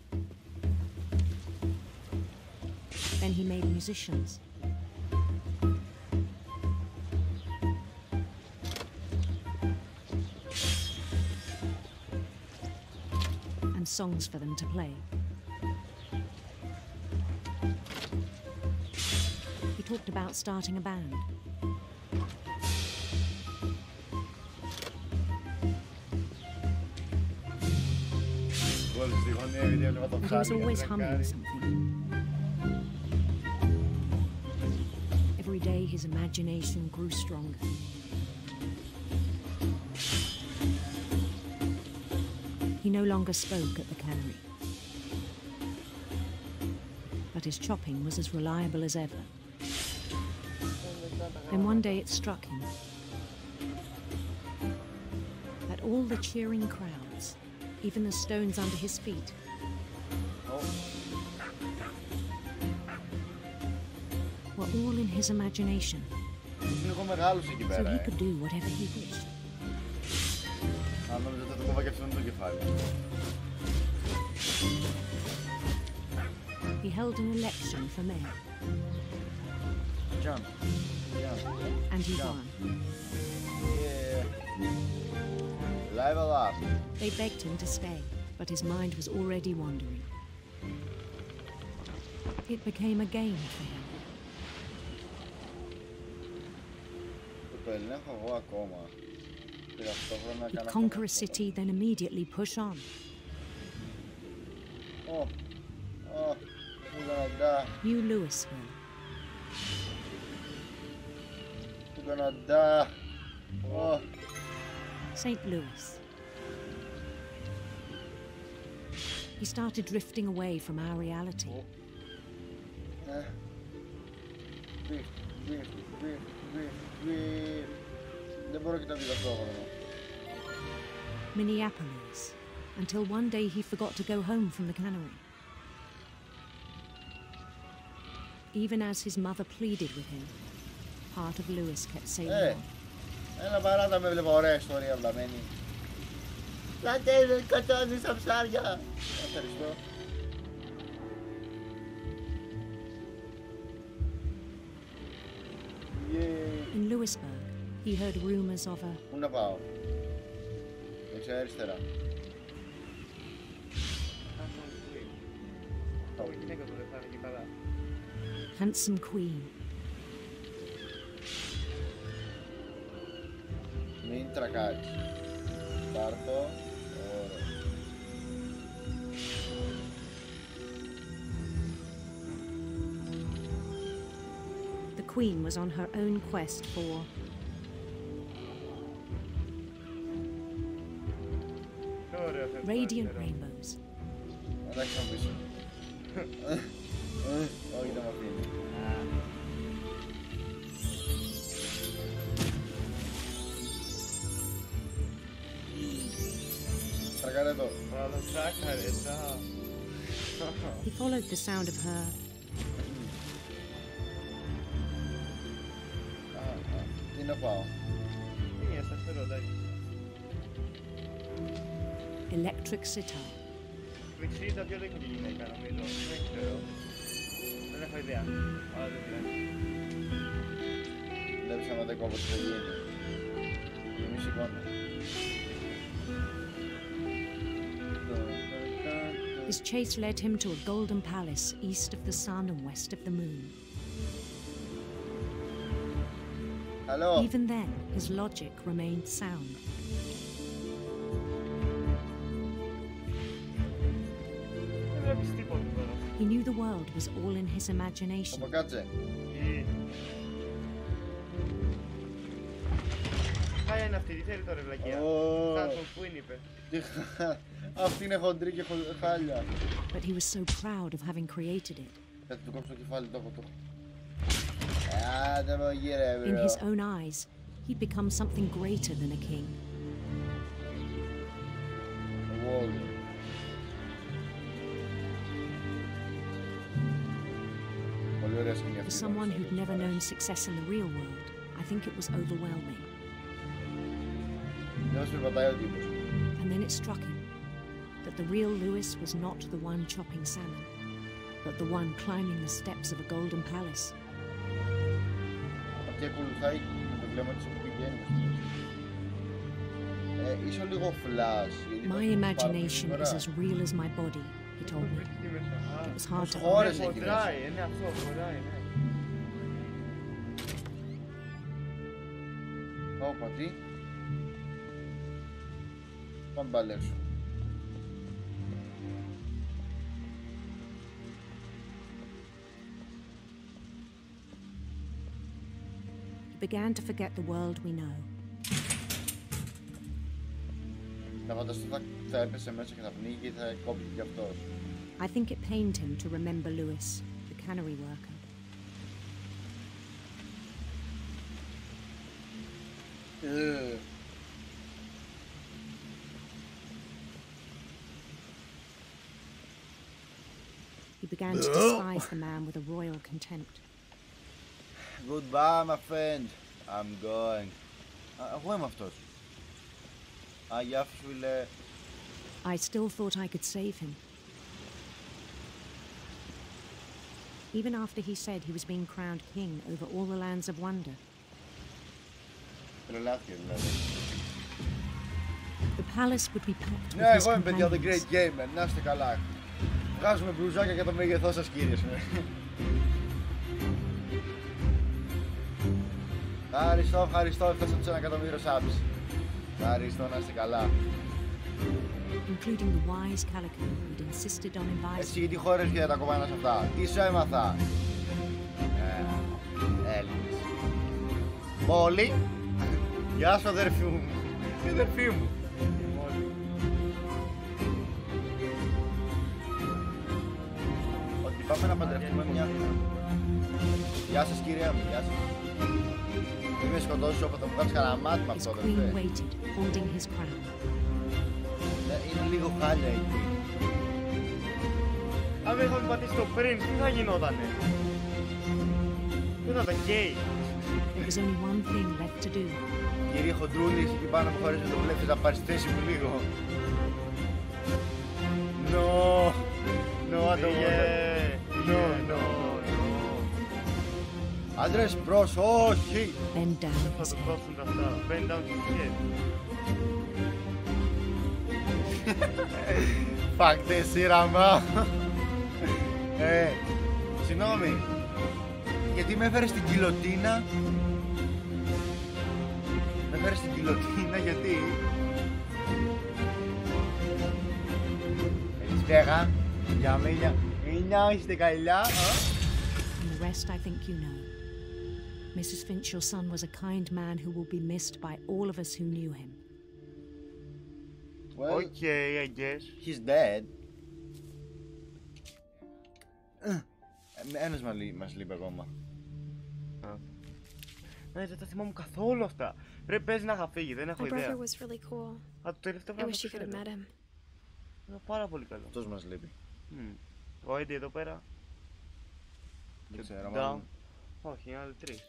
Then he made musicians. And songs for them to play. He talked about starting a band. And he was always humming something. Every day his imagination grew stronger. He no longer spoke at the cannery. But his chopping was as reliable as ever. Then one day it struck him that all the cheering crowds, even the stones under his feet, were all in his imagination. So he could do whatever he wished. He held an election for mayor. And he won. Level up. They begged him to stay, but his mind was already wandering. It became a game for him. He'd conquer a city, then immediately push on. New Louisville. gonna die. Oh. St. Louis. He started drifting away from our reality. Δεν μπορώ και τα δύο ταυτόχρονα. Minneapolis, until one day he forgot to go home from the cannery. Even as his mother pleaded with him, part of Louis kept saying on. Έλα παράτα με, βλέπω ωραία ιστορία βλαμμένη. Λατέλε, κατώνεις τα ψάρια. Ευχαριστώ. In Lewisburg, he heard rumors of a... Πού να πάω? Δεξιά αριστερά. Handsome queen. Μην τρακάρεις. Πάρτο. Ωραία. The queen was on her own quest for... radiant rainbows. Εντάξει να πεις. Όχι, δεν μ' αφήνει. Τρακάρε εδώ. He followed the sound of her... Τι να πάω? Electric sitar. Εξήγησα ποιο δείχνει τη γυναίκα, νομίζω. Δεν ξέρω. Δεν έχω ιδέα. Αλλά δεν πειράζει. Βλέπεις άμα δεν κόβω τι θα γίνει. Μη σηκώνω. His chase led him to a golden palace east of the sun and west of the moon. Hello. Even then, his logic remained sound. He knew the world was all in his imagination. Χάλια είναι αυτή, τι θέλει τώρα βλακεία. Πού είναι είπε. Αυτή είναι χοντρή και χάλια. But he was so proud of having created it. Θα του κόψω το κεφάλι, το έχω το. Άντε μου γύρε, In his own eyes, he'd become something greater than a king. For someone who'd never known success in the real world, I think it was overwhelming. And then it struck him that the real Louis was not the one chopping salmon, but the one climbing the steps of a golden palace. My imagination is as real as my body, he told me. It was hard to Όπα, τι? Πάμε πάλι έξω. He began to forget the world we know. Θα φανταστώ θα έπεσε μέσα και θα πνίγει και θα κόψει κι αυτός. I think it pained him to remember Louis, the cannery worker. He began to despise the man with a royal contempt. Goodbye, my friend. I'm going. Εγώ είμαι αυτός. Γεια σου, φίλε. I still thought I could save him. Even after he said he was being crowned king over all the lands of wonder. The palace would be packed with his εγώ είμαι παιδιά, the companions. great gamer. Να είστε καλά. Βγάζουμε μπλουζάκια για το μέγεθό σας, κύριε. Ευχαριστώ, έφτασα τους 1 εκατομμύριο subs. Ευχαριστώ, να είστε καλά. Including the wise calico who'd insisted on inviting. Εσύ γιατί χώρες και τα κομμάτια σε αυτά. Τι σου έμαθα. Έλληνες. Μόλι. Γεια σου αδερφή μου. Και αδερφή μου. Ότι πάμε να παντρευτούμε μια... Γεια σας κυρία μου, γεια σας. Μην με σκοτώσεις όποτε μου κάνεις καραμάτι με αυτό, αδερφέ. Είναι λίγο χάλια εκεί. Αν είχαμε πατήσει το πριν, τι θα γινότανε? Δεν θα ήταν γκέι. Κύριε Χοντρούλη, εσύ εκεί πάνω που χωρίς να το βλέπεις να πάρεις θέση μου λίγο. No, I don't want that. No. Άντρες μπρος, όχι! Δεν θα το δώσουν αυτά. Bend down his head. Παίκτες, σειρά. Συγγνώμη. Γιατί με έφερες στην κιλοτίνα? Με έφερες στην κιλοτίνα γιατί? Καλησπέρα. Για μίλια είστε καλιά. And the rest I think you know. Mrs. Finch, your son was a kind man who will be missed by all of us who knew him. Well, okay, I guess. He's dead. Ένας μας λείπει ακόμα. Ναι, δεν τα θυμάμαι καθόλου αυτά. Πρέπει παίζει να είχα φύγει, δεν έχω ιδέα. Α, το τελευταίο πράγμα που ξέρω. Είναι πάρα πολύ καλό. Αυτός μας λείπει. Ο Έντι εδώ πέρα. Δεν ξέρω, μάλλον. Όχι, είναι άλλοι τρεις.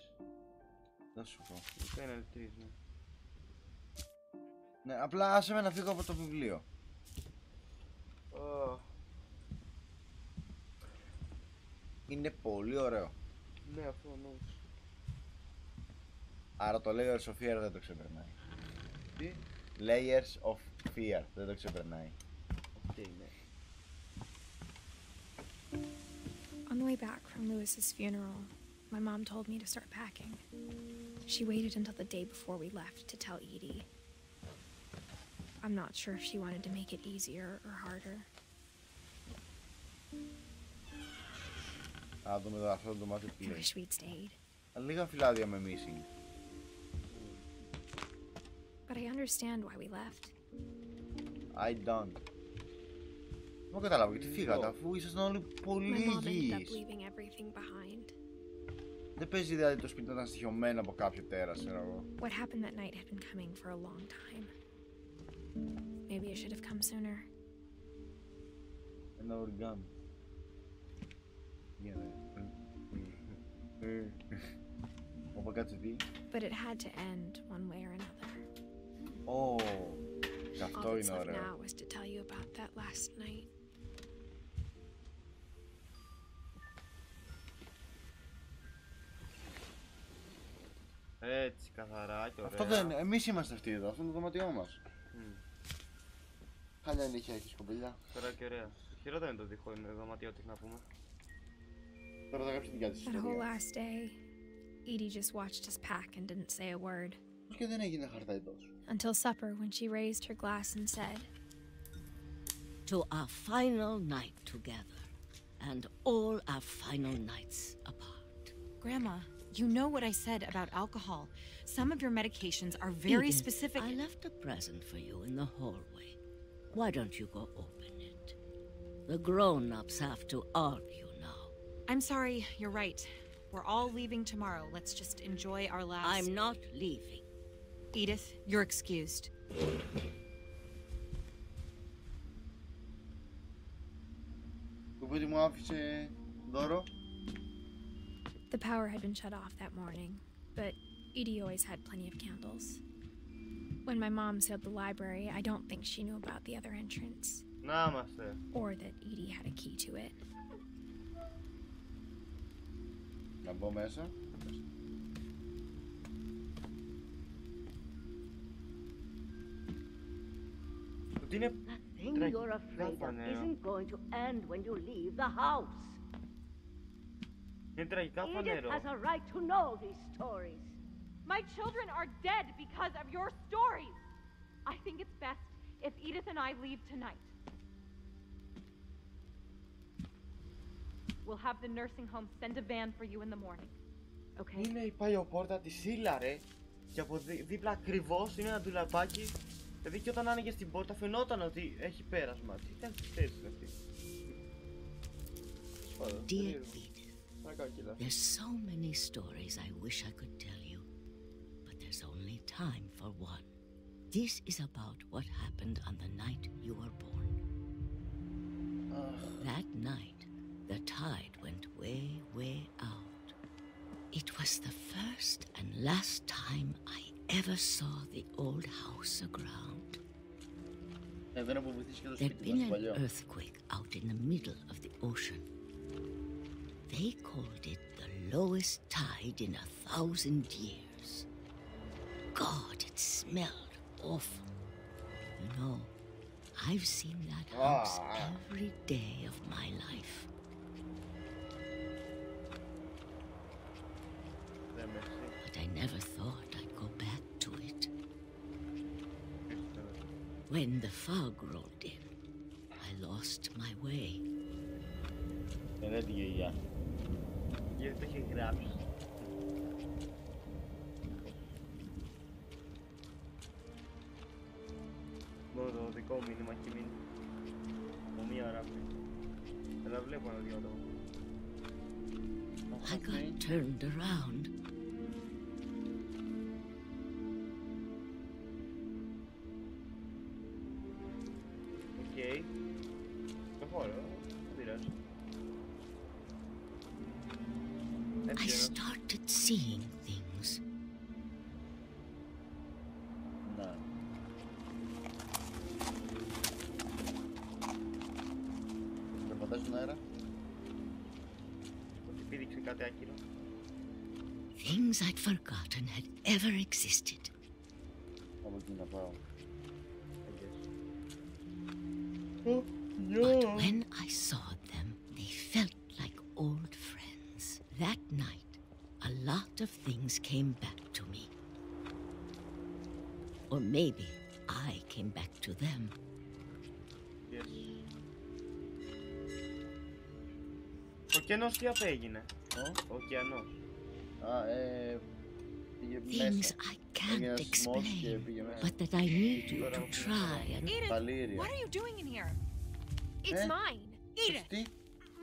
Θα σου πω. Είναι άλλοι τρεις, ναι. Ναι, απλά άσε με να φύγω από το βιβλίο. Είναι πολύ ωραίο. Ναι, αυτό ναι. Άρα το Layers of Fear δεν το ξεπερνάει. Τι? Layers of Fear δεν το ξεπερνάει. Ναι. On the way back from Lewis's funeral, my mom told me to start packing. She waited until the day before we left to tell Edie. I'm not sure if she wanted to make it easier or harder. Α, δούμε εδώ αυτό το δωμάτιο που λέει. I wish we'd stayed. Λίγα φυλάδια με missing. But I understand why we left. I don't. Δεν καταλάβω γιατί φύγατε αφού ήσασταν όλοι πολύ υγιείς. Δεν παίζει δηλαδή το σπίτι ήταν στοιχειωμένο από κάποιο τέρας, ξέρω εγώ. What happened that night had been coming for a long time. Maybe I should have come sooner. Ένα οριγάμι. Όπα κάτσε τι. But it had to end one way or another. Και αυτό είναι ωραίο. All that's left now was to tell you about that last night. Έτσι, καθαρά και ωραία. Αυτό δεν είναι. Εμείς είμαστε αυτοί εδώ. Αυτό είναι το δωματιό μας. Χάλια νύχια έχεις κοπελιά. Τώρα και ωραία. Χειρότερο είναι το δικό είναι δωματιό της να πούμε. Τώρα θα γράψει την κάτση That whole last day, Edie just watched us pack and didn't say a word. Πώς και δεν έγινε χαρταετός. Until supper when she raised her glass and said, To our final night together, and all our final nights apart. Grandma, you know what I said about alcohol. Some of your medications are very Edith, specific. I left a present for you in the hallway. Why don't you go open it? The grown-ups have to argue now. I'm sorry, you're right. We're all leaving tomorrow. Let's just enjoy our last... I'm not leaving. Edith, you're excused. Κουπούτι μου άφησε δώρο. The power had been shut off that morning, but Edie always had plenty of candles. When my mom sealed the library, I don't think she knew about the other entrance. Namaste. Or that Edie had a key to it. Να μπω μέσα. That thing you're afraid of isn't going to end when you leave the house. Edith has a right to know these stories. My children are dead because of your stories. I think it's best if Edith and I leave tonight. We'll have the nursing home send a van for you in the morning. okay? Είναι η παλιοπόρτα της Σίλα, ρε. Και από δίπλα ακριβώς είναι ένα ντουλαπάκι. Δηλαδή και όταν άνοιγες την πόρτα φαινόταν ότι έχει πέρασμα. Τι ήταν στη θέση αυτή. Dear Edith, there's so many stories I wish I could tell you, but there's only time for one. This is about what happened on the night you were born. That night, the tide went way, way out. It was the first and last time I ever saw the old house aground. There'd been an earthquake out in the middle of the ocean. They called it the lowest tide in 1,000 years. God, it smelled awful. You know, I've seen that house every day of my life. But I never thought I'd go back to it. When the fog rolled in, I lost my way. Γιατί το έχει γράψει. Μόνο το δικό μήνυμα έχει μείνει. Από μία ώρα πριν. Αλλά βλέπω ένα δύο άτομα. I got turned around. Οκ. Προχωρώ. Δεν πειράζει. I started seeing things. No. Περπατάς στον αέρα. Ότι πήδηξε κάτι άκυρο. Things I'd forgotten had ever existed. Από εκεί να πάω. But when I saw them, they felt like old friends. That night, a lot of things came back to me. Or maybe I came back to them. Yes. Ο ωκεανός τι απέγινε? Ο ωκεανός. Things I can't explain, but that I need you to try and... Edith, what are you doing in here? It's mine. Edith!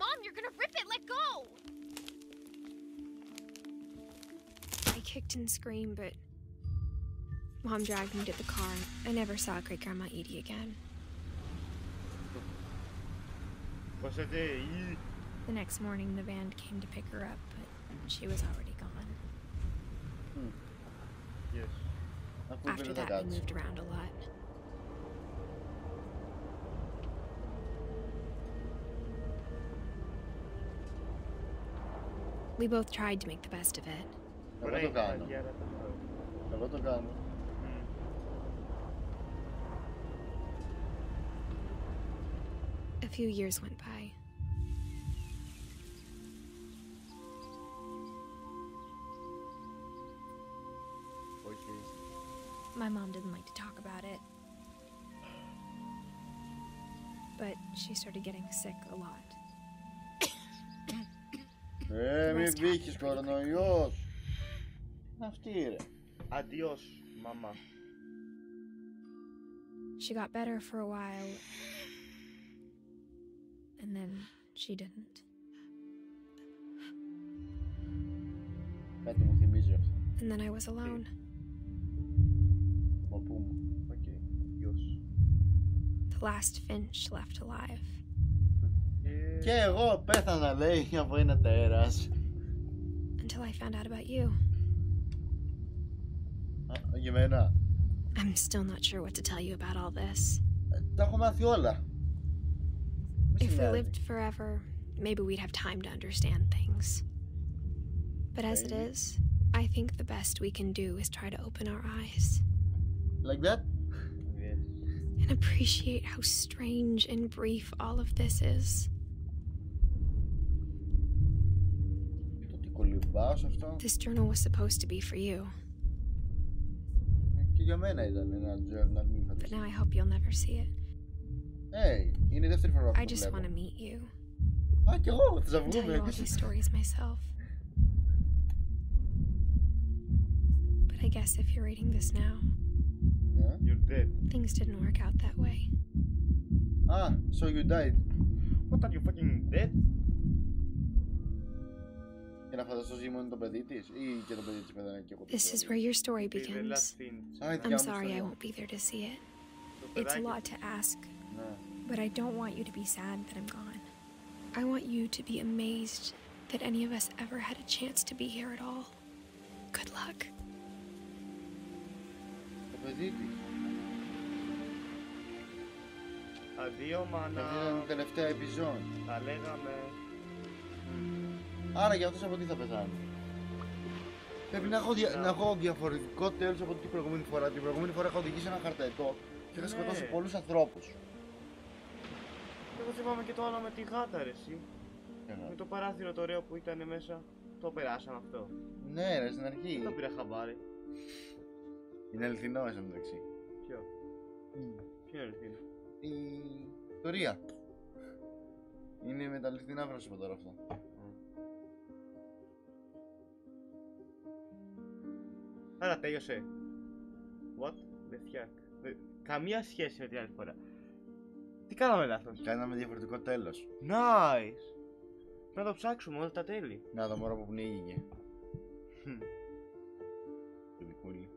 Mom, you're gonna rip it. Let go! I kicked and screamed, but Mom dragged me to the car. I never saw Great Grandma Edie again. The next morning, the van came to pick her up, but she was already gone. Yes. After that, we moved around a lot. We both tried to make the best of it. Εγώ το κάνω. A few years went by. My mom didn't like to talk about it. But she started getting sick a lot. Μην βγήκες κορονοϊός. Αυτή ρε. Αντιός, μαμά. She got better for a while. And then she didn't. Κάτι μου θυμίζει αυτό. And then I was alone. Παππού μου. Οκ, γιος. The last Finch left alive. Και εγώ πέθανα, λέει, από ένα τέρας. Until I found out about you. Για μένα. I'm still not sure what to tell you about all this. Τα έχω μάθει όλα. If we lived forever, maybe we'd have time to understand things. But as it is, I think the best we can do is try to open our eyes. Like that? Yes. And appreciate how strange and brief all of this is. This journal was supposed to be for you. Και για μένα ήταν ένα journal. But now I hope you'll never see it. Είναι η δεύτερη φορά που I just want to meet you. Κι εγώ, θα tell you all these stories myself. I guess if you're reading this now. Yeah? You're dead. Things didn't work out that way. Ah, so you died. What, are you fucking dead? Και να φανταστώ μόνο το παιδί της ή και το παιδί της πέθανε και εγώ. This is where your story begins. I'm sorry I won't be there to see it. It's a lot to ask, but I don't want you to be sad that I'm gone. I want you to be amazed that any of us ever had a chance to be here at all. Good luck. Το παιδί της. Αντίο, μάνα. Αυτή ήταν η τελευταία επιζών. Τα λέγαμε. Άρα για αυτός από τι θα πεθάνει. Πρέπει να έχω διαφορετικό τέλος από την προηγούμενη φορά. Την προηγούμενη φορά είχα οδηγήσει ένα χαρταετό και είχα σκοτώσει πολλούς ανθρώπους. Εγώ θυμάμαι και το άλλο με τη γάτα, ρε εσύ. Με το παράθυρο το ωραίο που ήταν μέσα. Το περάσαμε αυτό. Ναι, ρε, στην αρχή. Το πήρα χαμπάρι. Είναι αληθινό, εσύ μεταξύ. Ποιο? Ποιο είναι αληθινό? Η ιστορία. Είναι με τα αληθινά πρόσωπα τώρα αυτό. Άρα τέλειωσε. What? The fuck? Καμία σχέση με την άλλη φορά. Τι κάναμε λάθος? Κάναμε διαφορετικό τέλος. Nice! Πρέπει να το ψάξουμε όλα τα τέλη. Να το μωρό που πνίγηκε. Παιδικούλη.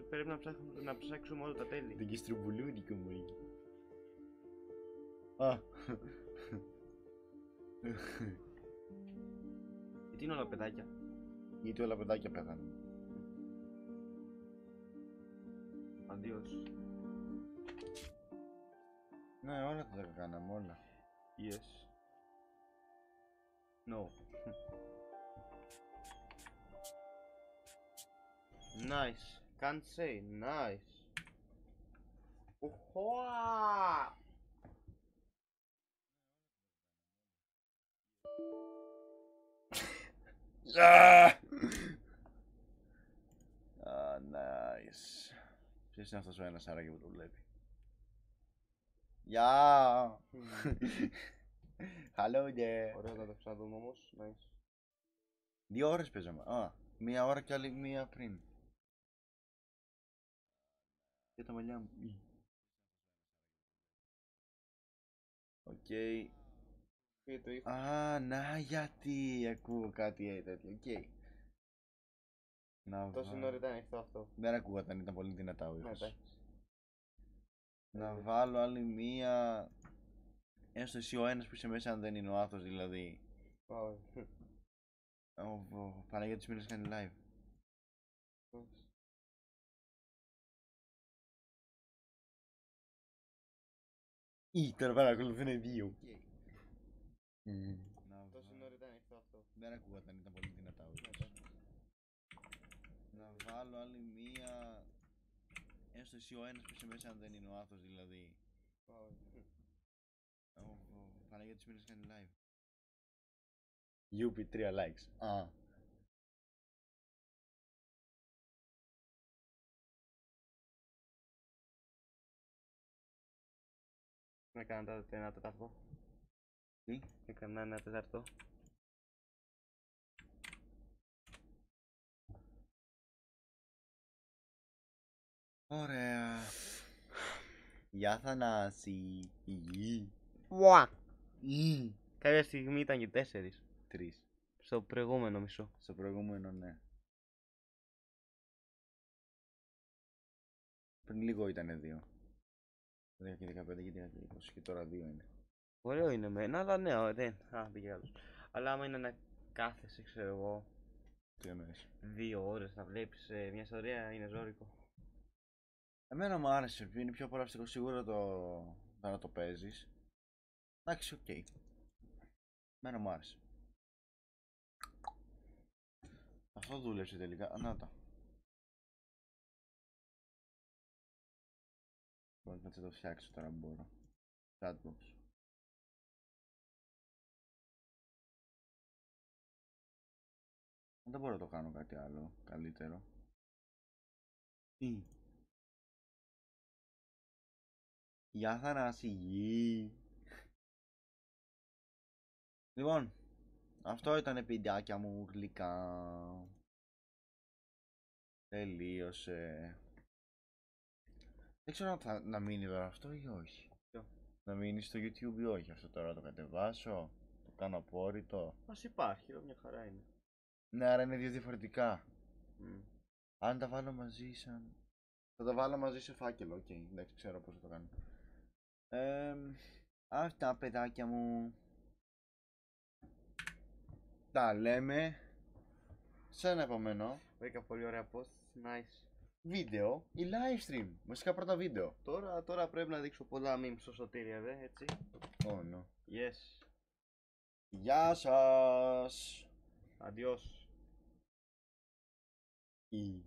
Πρέπει να ψάξουμε όλα τα τέλη. Δεν κιστρουμπουλούνικο μου είχε. Α. Γιατί είναι όλα παιδάκια? Γιατί όλα παιδάκια πέθανε. Αντίος. Ναι, όλα τα κάναμε, όλα. Yes. No. Nice. Can't say. Nice. Οχουά! Nice. Ποιος είναι αυτός ο ένας άραγε που το βλέπει? Γεια! Hello there. Ωραία, θα το ξαναδούμε όμως. Nice. 2 ώρες παίζαμε. Α, 1 ώρα και άλλη 1 πριν. Και τα μαλλιά μου. Οκ. Α, να γιατί ακούω κάτι τέτοιο. Οκ. Τόση ώρα ήταν ανοιχτό αυτό. Δεν ακούγονταν, ήταν πολύ δυνατά ο ήχος. Ναι, να βάλω άλλη 1. Έστω εσύ ο ένας που είσαι μέσα, αν δεν είναι ο άθος δηλαδή. Ο Παναγιώτης Μήνας κάνει live. Ή τώρα παρακολουθούν 2. Τόση ώρα ήταν ανοιχτό αυτό. Δεν ακούγονταν, ήταν πολύ δυνατά ο ήχος. Να βάλω άλλη 1. Έστω εσύ ο ένας που είσαι μέσα, αν δεν είναι ο άθος δηλαδή. Ο Παναγιώτης Μήνας κάνει live. Γιούπι 3 likes. Α. Έκανα ένα τέταρτο. Τι? Έκανα ένα τέταρτο. Ωραία. Γεια Θανάση. Ουα! Κάποια στιγμή ήταν και 4. 3. Στο προηγούμενο μισό. Στο προηγούμενο, ναι. Πριν λίγο ήταν 2. 10 και 15 και 10 και 20 και τώρα 2 είναι. Ωραίο είναι μένα, αλλά ναι, δεν. Α, πήγε άλλος. Αλλά άμα είναι να κάθεσαι, ξέρω εγώ. Τι εννοείς? 2 ώρες να βλέπεις μια ιστορία, είναι ζώρικο. Εμένα μου άρεσε, είναι πιο απολαυστικό σίγουρα να το παίζεις. Εντάξει, οκ. Εμένα μου άρεσε. Αυτό δούλεψε τελικά. Να τα. Μπορώ να το φτιάξω τώρα που μπορώ. Chatbox. Δεν μπορώ να το κάνω κάτι άλλο καλύτερο. Γεια Θανάση, γη. Λοιπόν, αυτό ήταν παιδάκια μου γλυκά. Τελείωσε. Δεν ξέρω αν θα να μείνει τώρα αυτό ή όχι. Να μείνει στο YouTube ή όχι αυτό τώρα, το κατεβάσω, το κάνω απόρριτο. Μας υπάρχει, μια χαρά είναι. Ναι, άρα είναι δύο διαφορετικά. Αν τα βάλω μαζί σαν... Θα τα βάλω μαζί σε φάκελο, οκ, εντάξει, ξέρω πώς θα το κάνω. Αυτά παιδάκια μου. Τα λέμε σε ένα επόμενο. Βρήκα πολύ ωραία post, nice. Βίντεο ή live stream, βασικά πρώτα βίντεο. Τώρα πρέπει να δείξω πολλά memes στο Σωτήρια, δε, έτσι. Oh no. Yes. Γεια σας. Adios. Ή.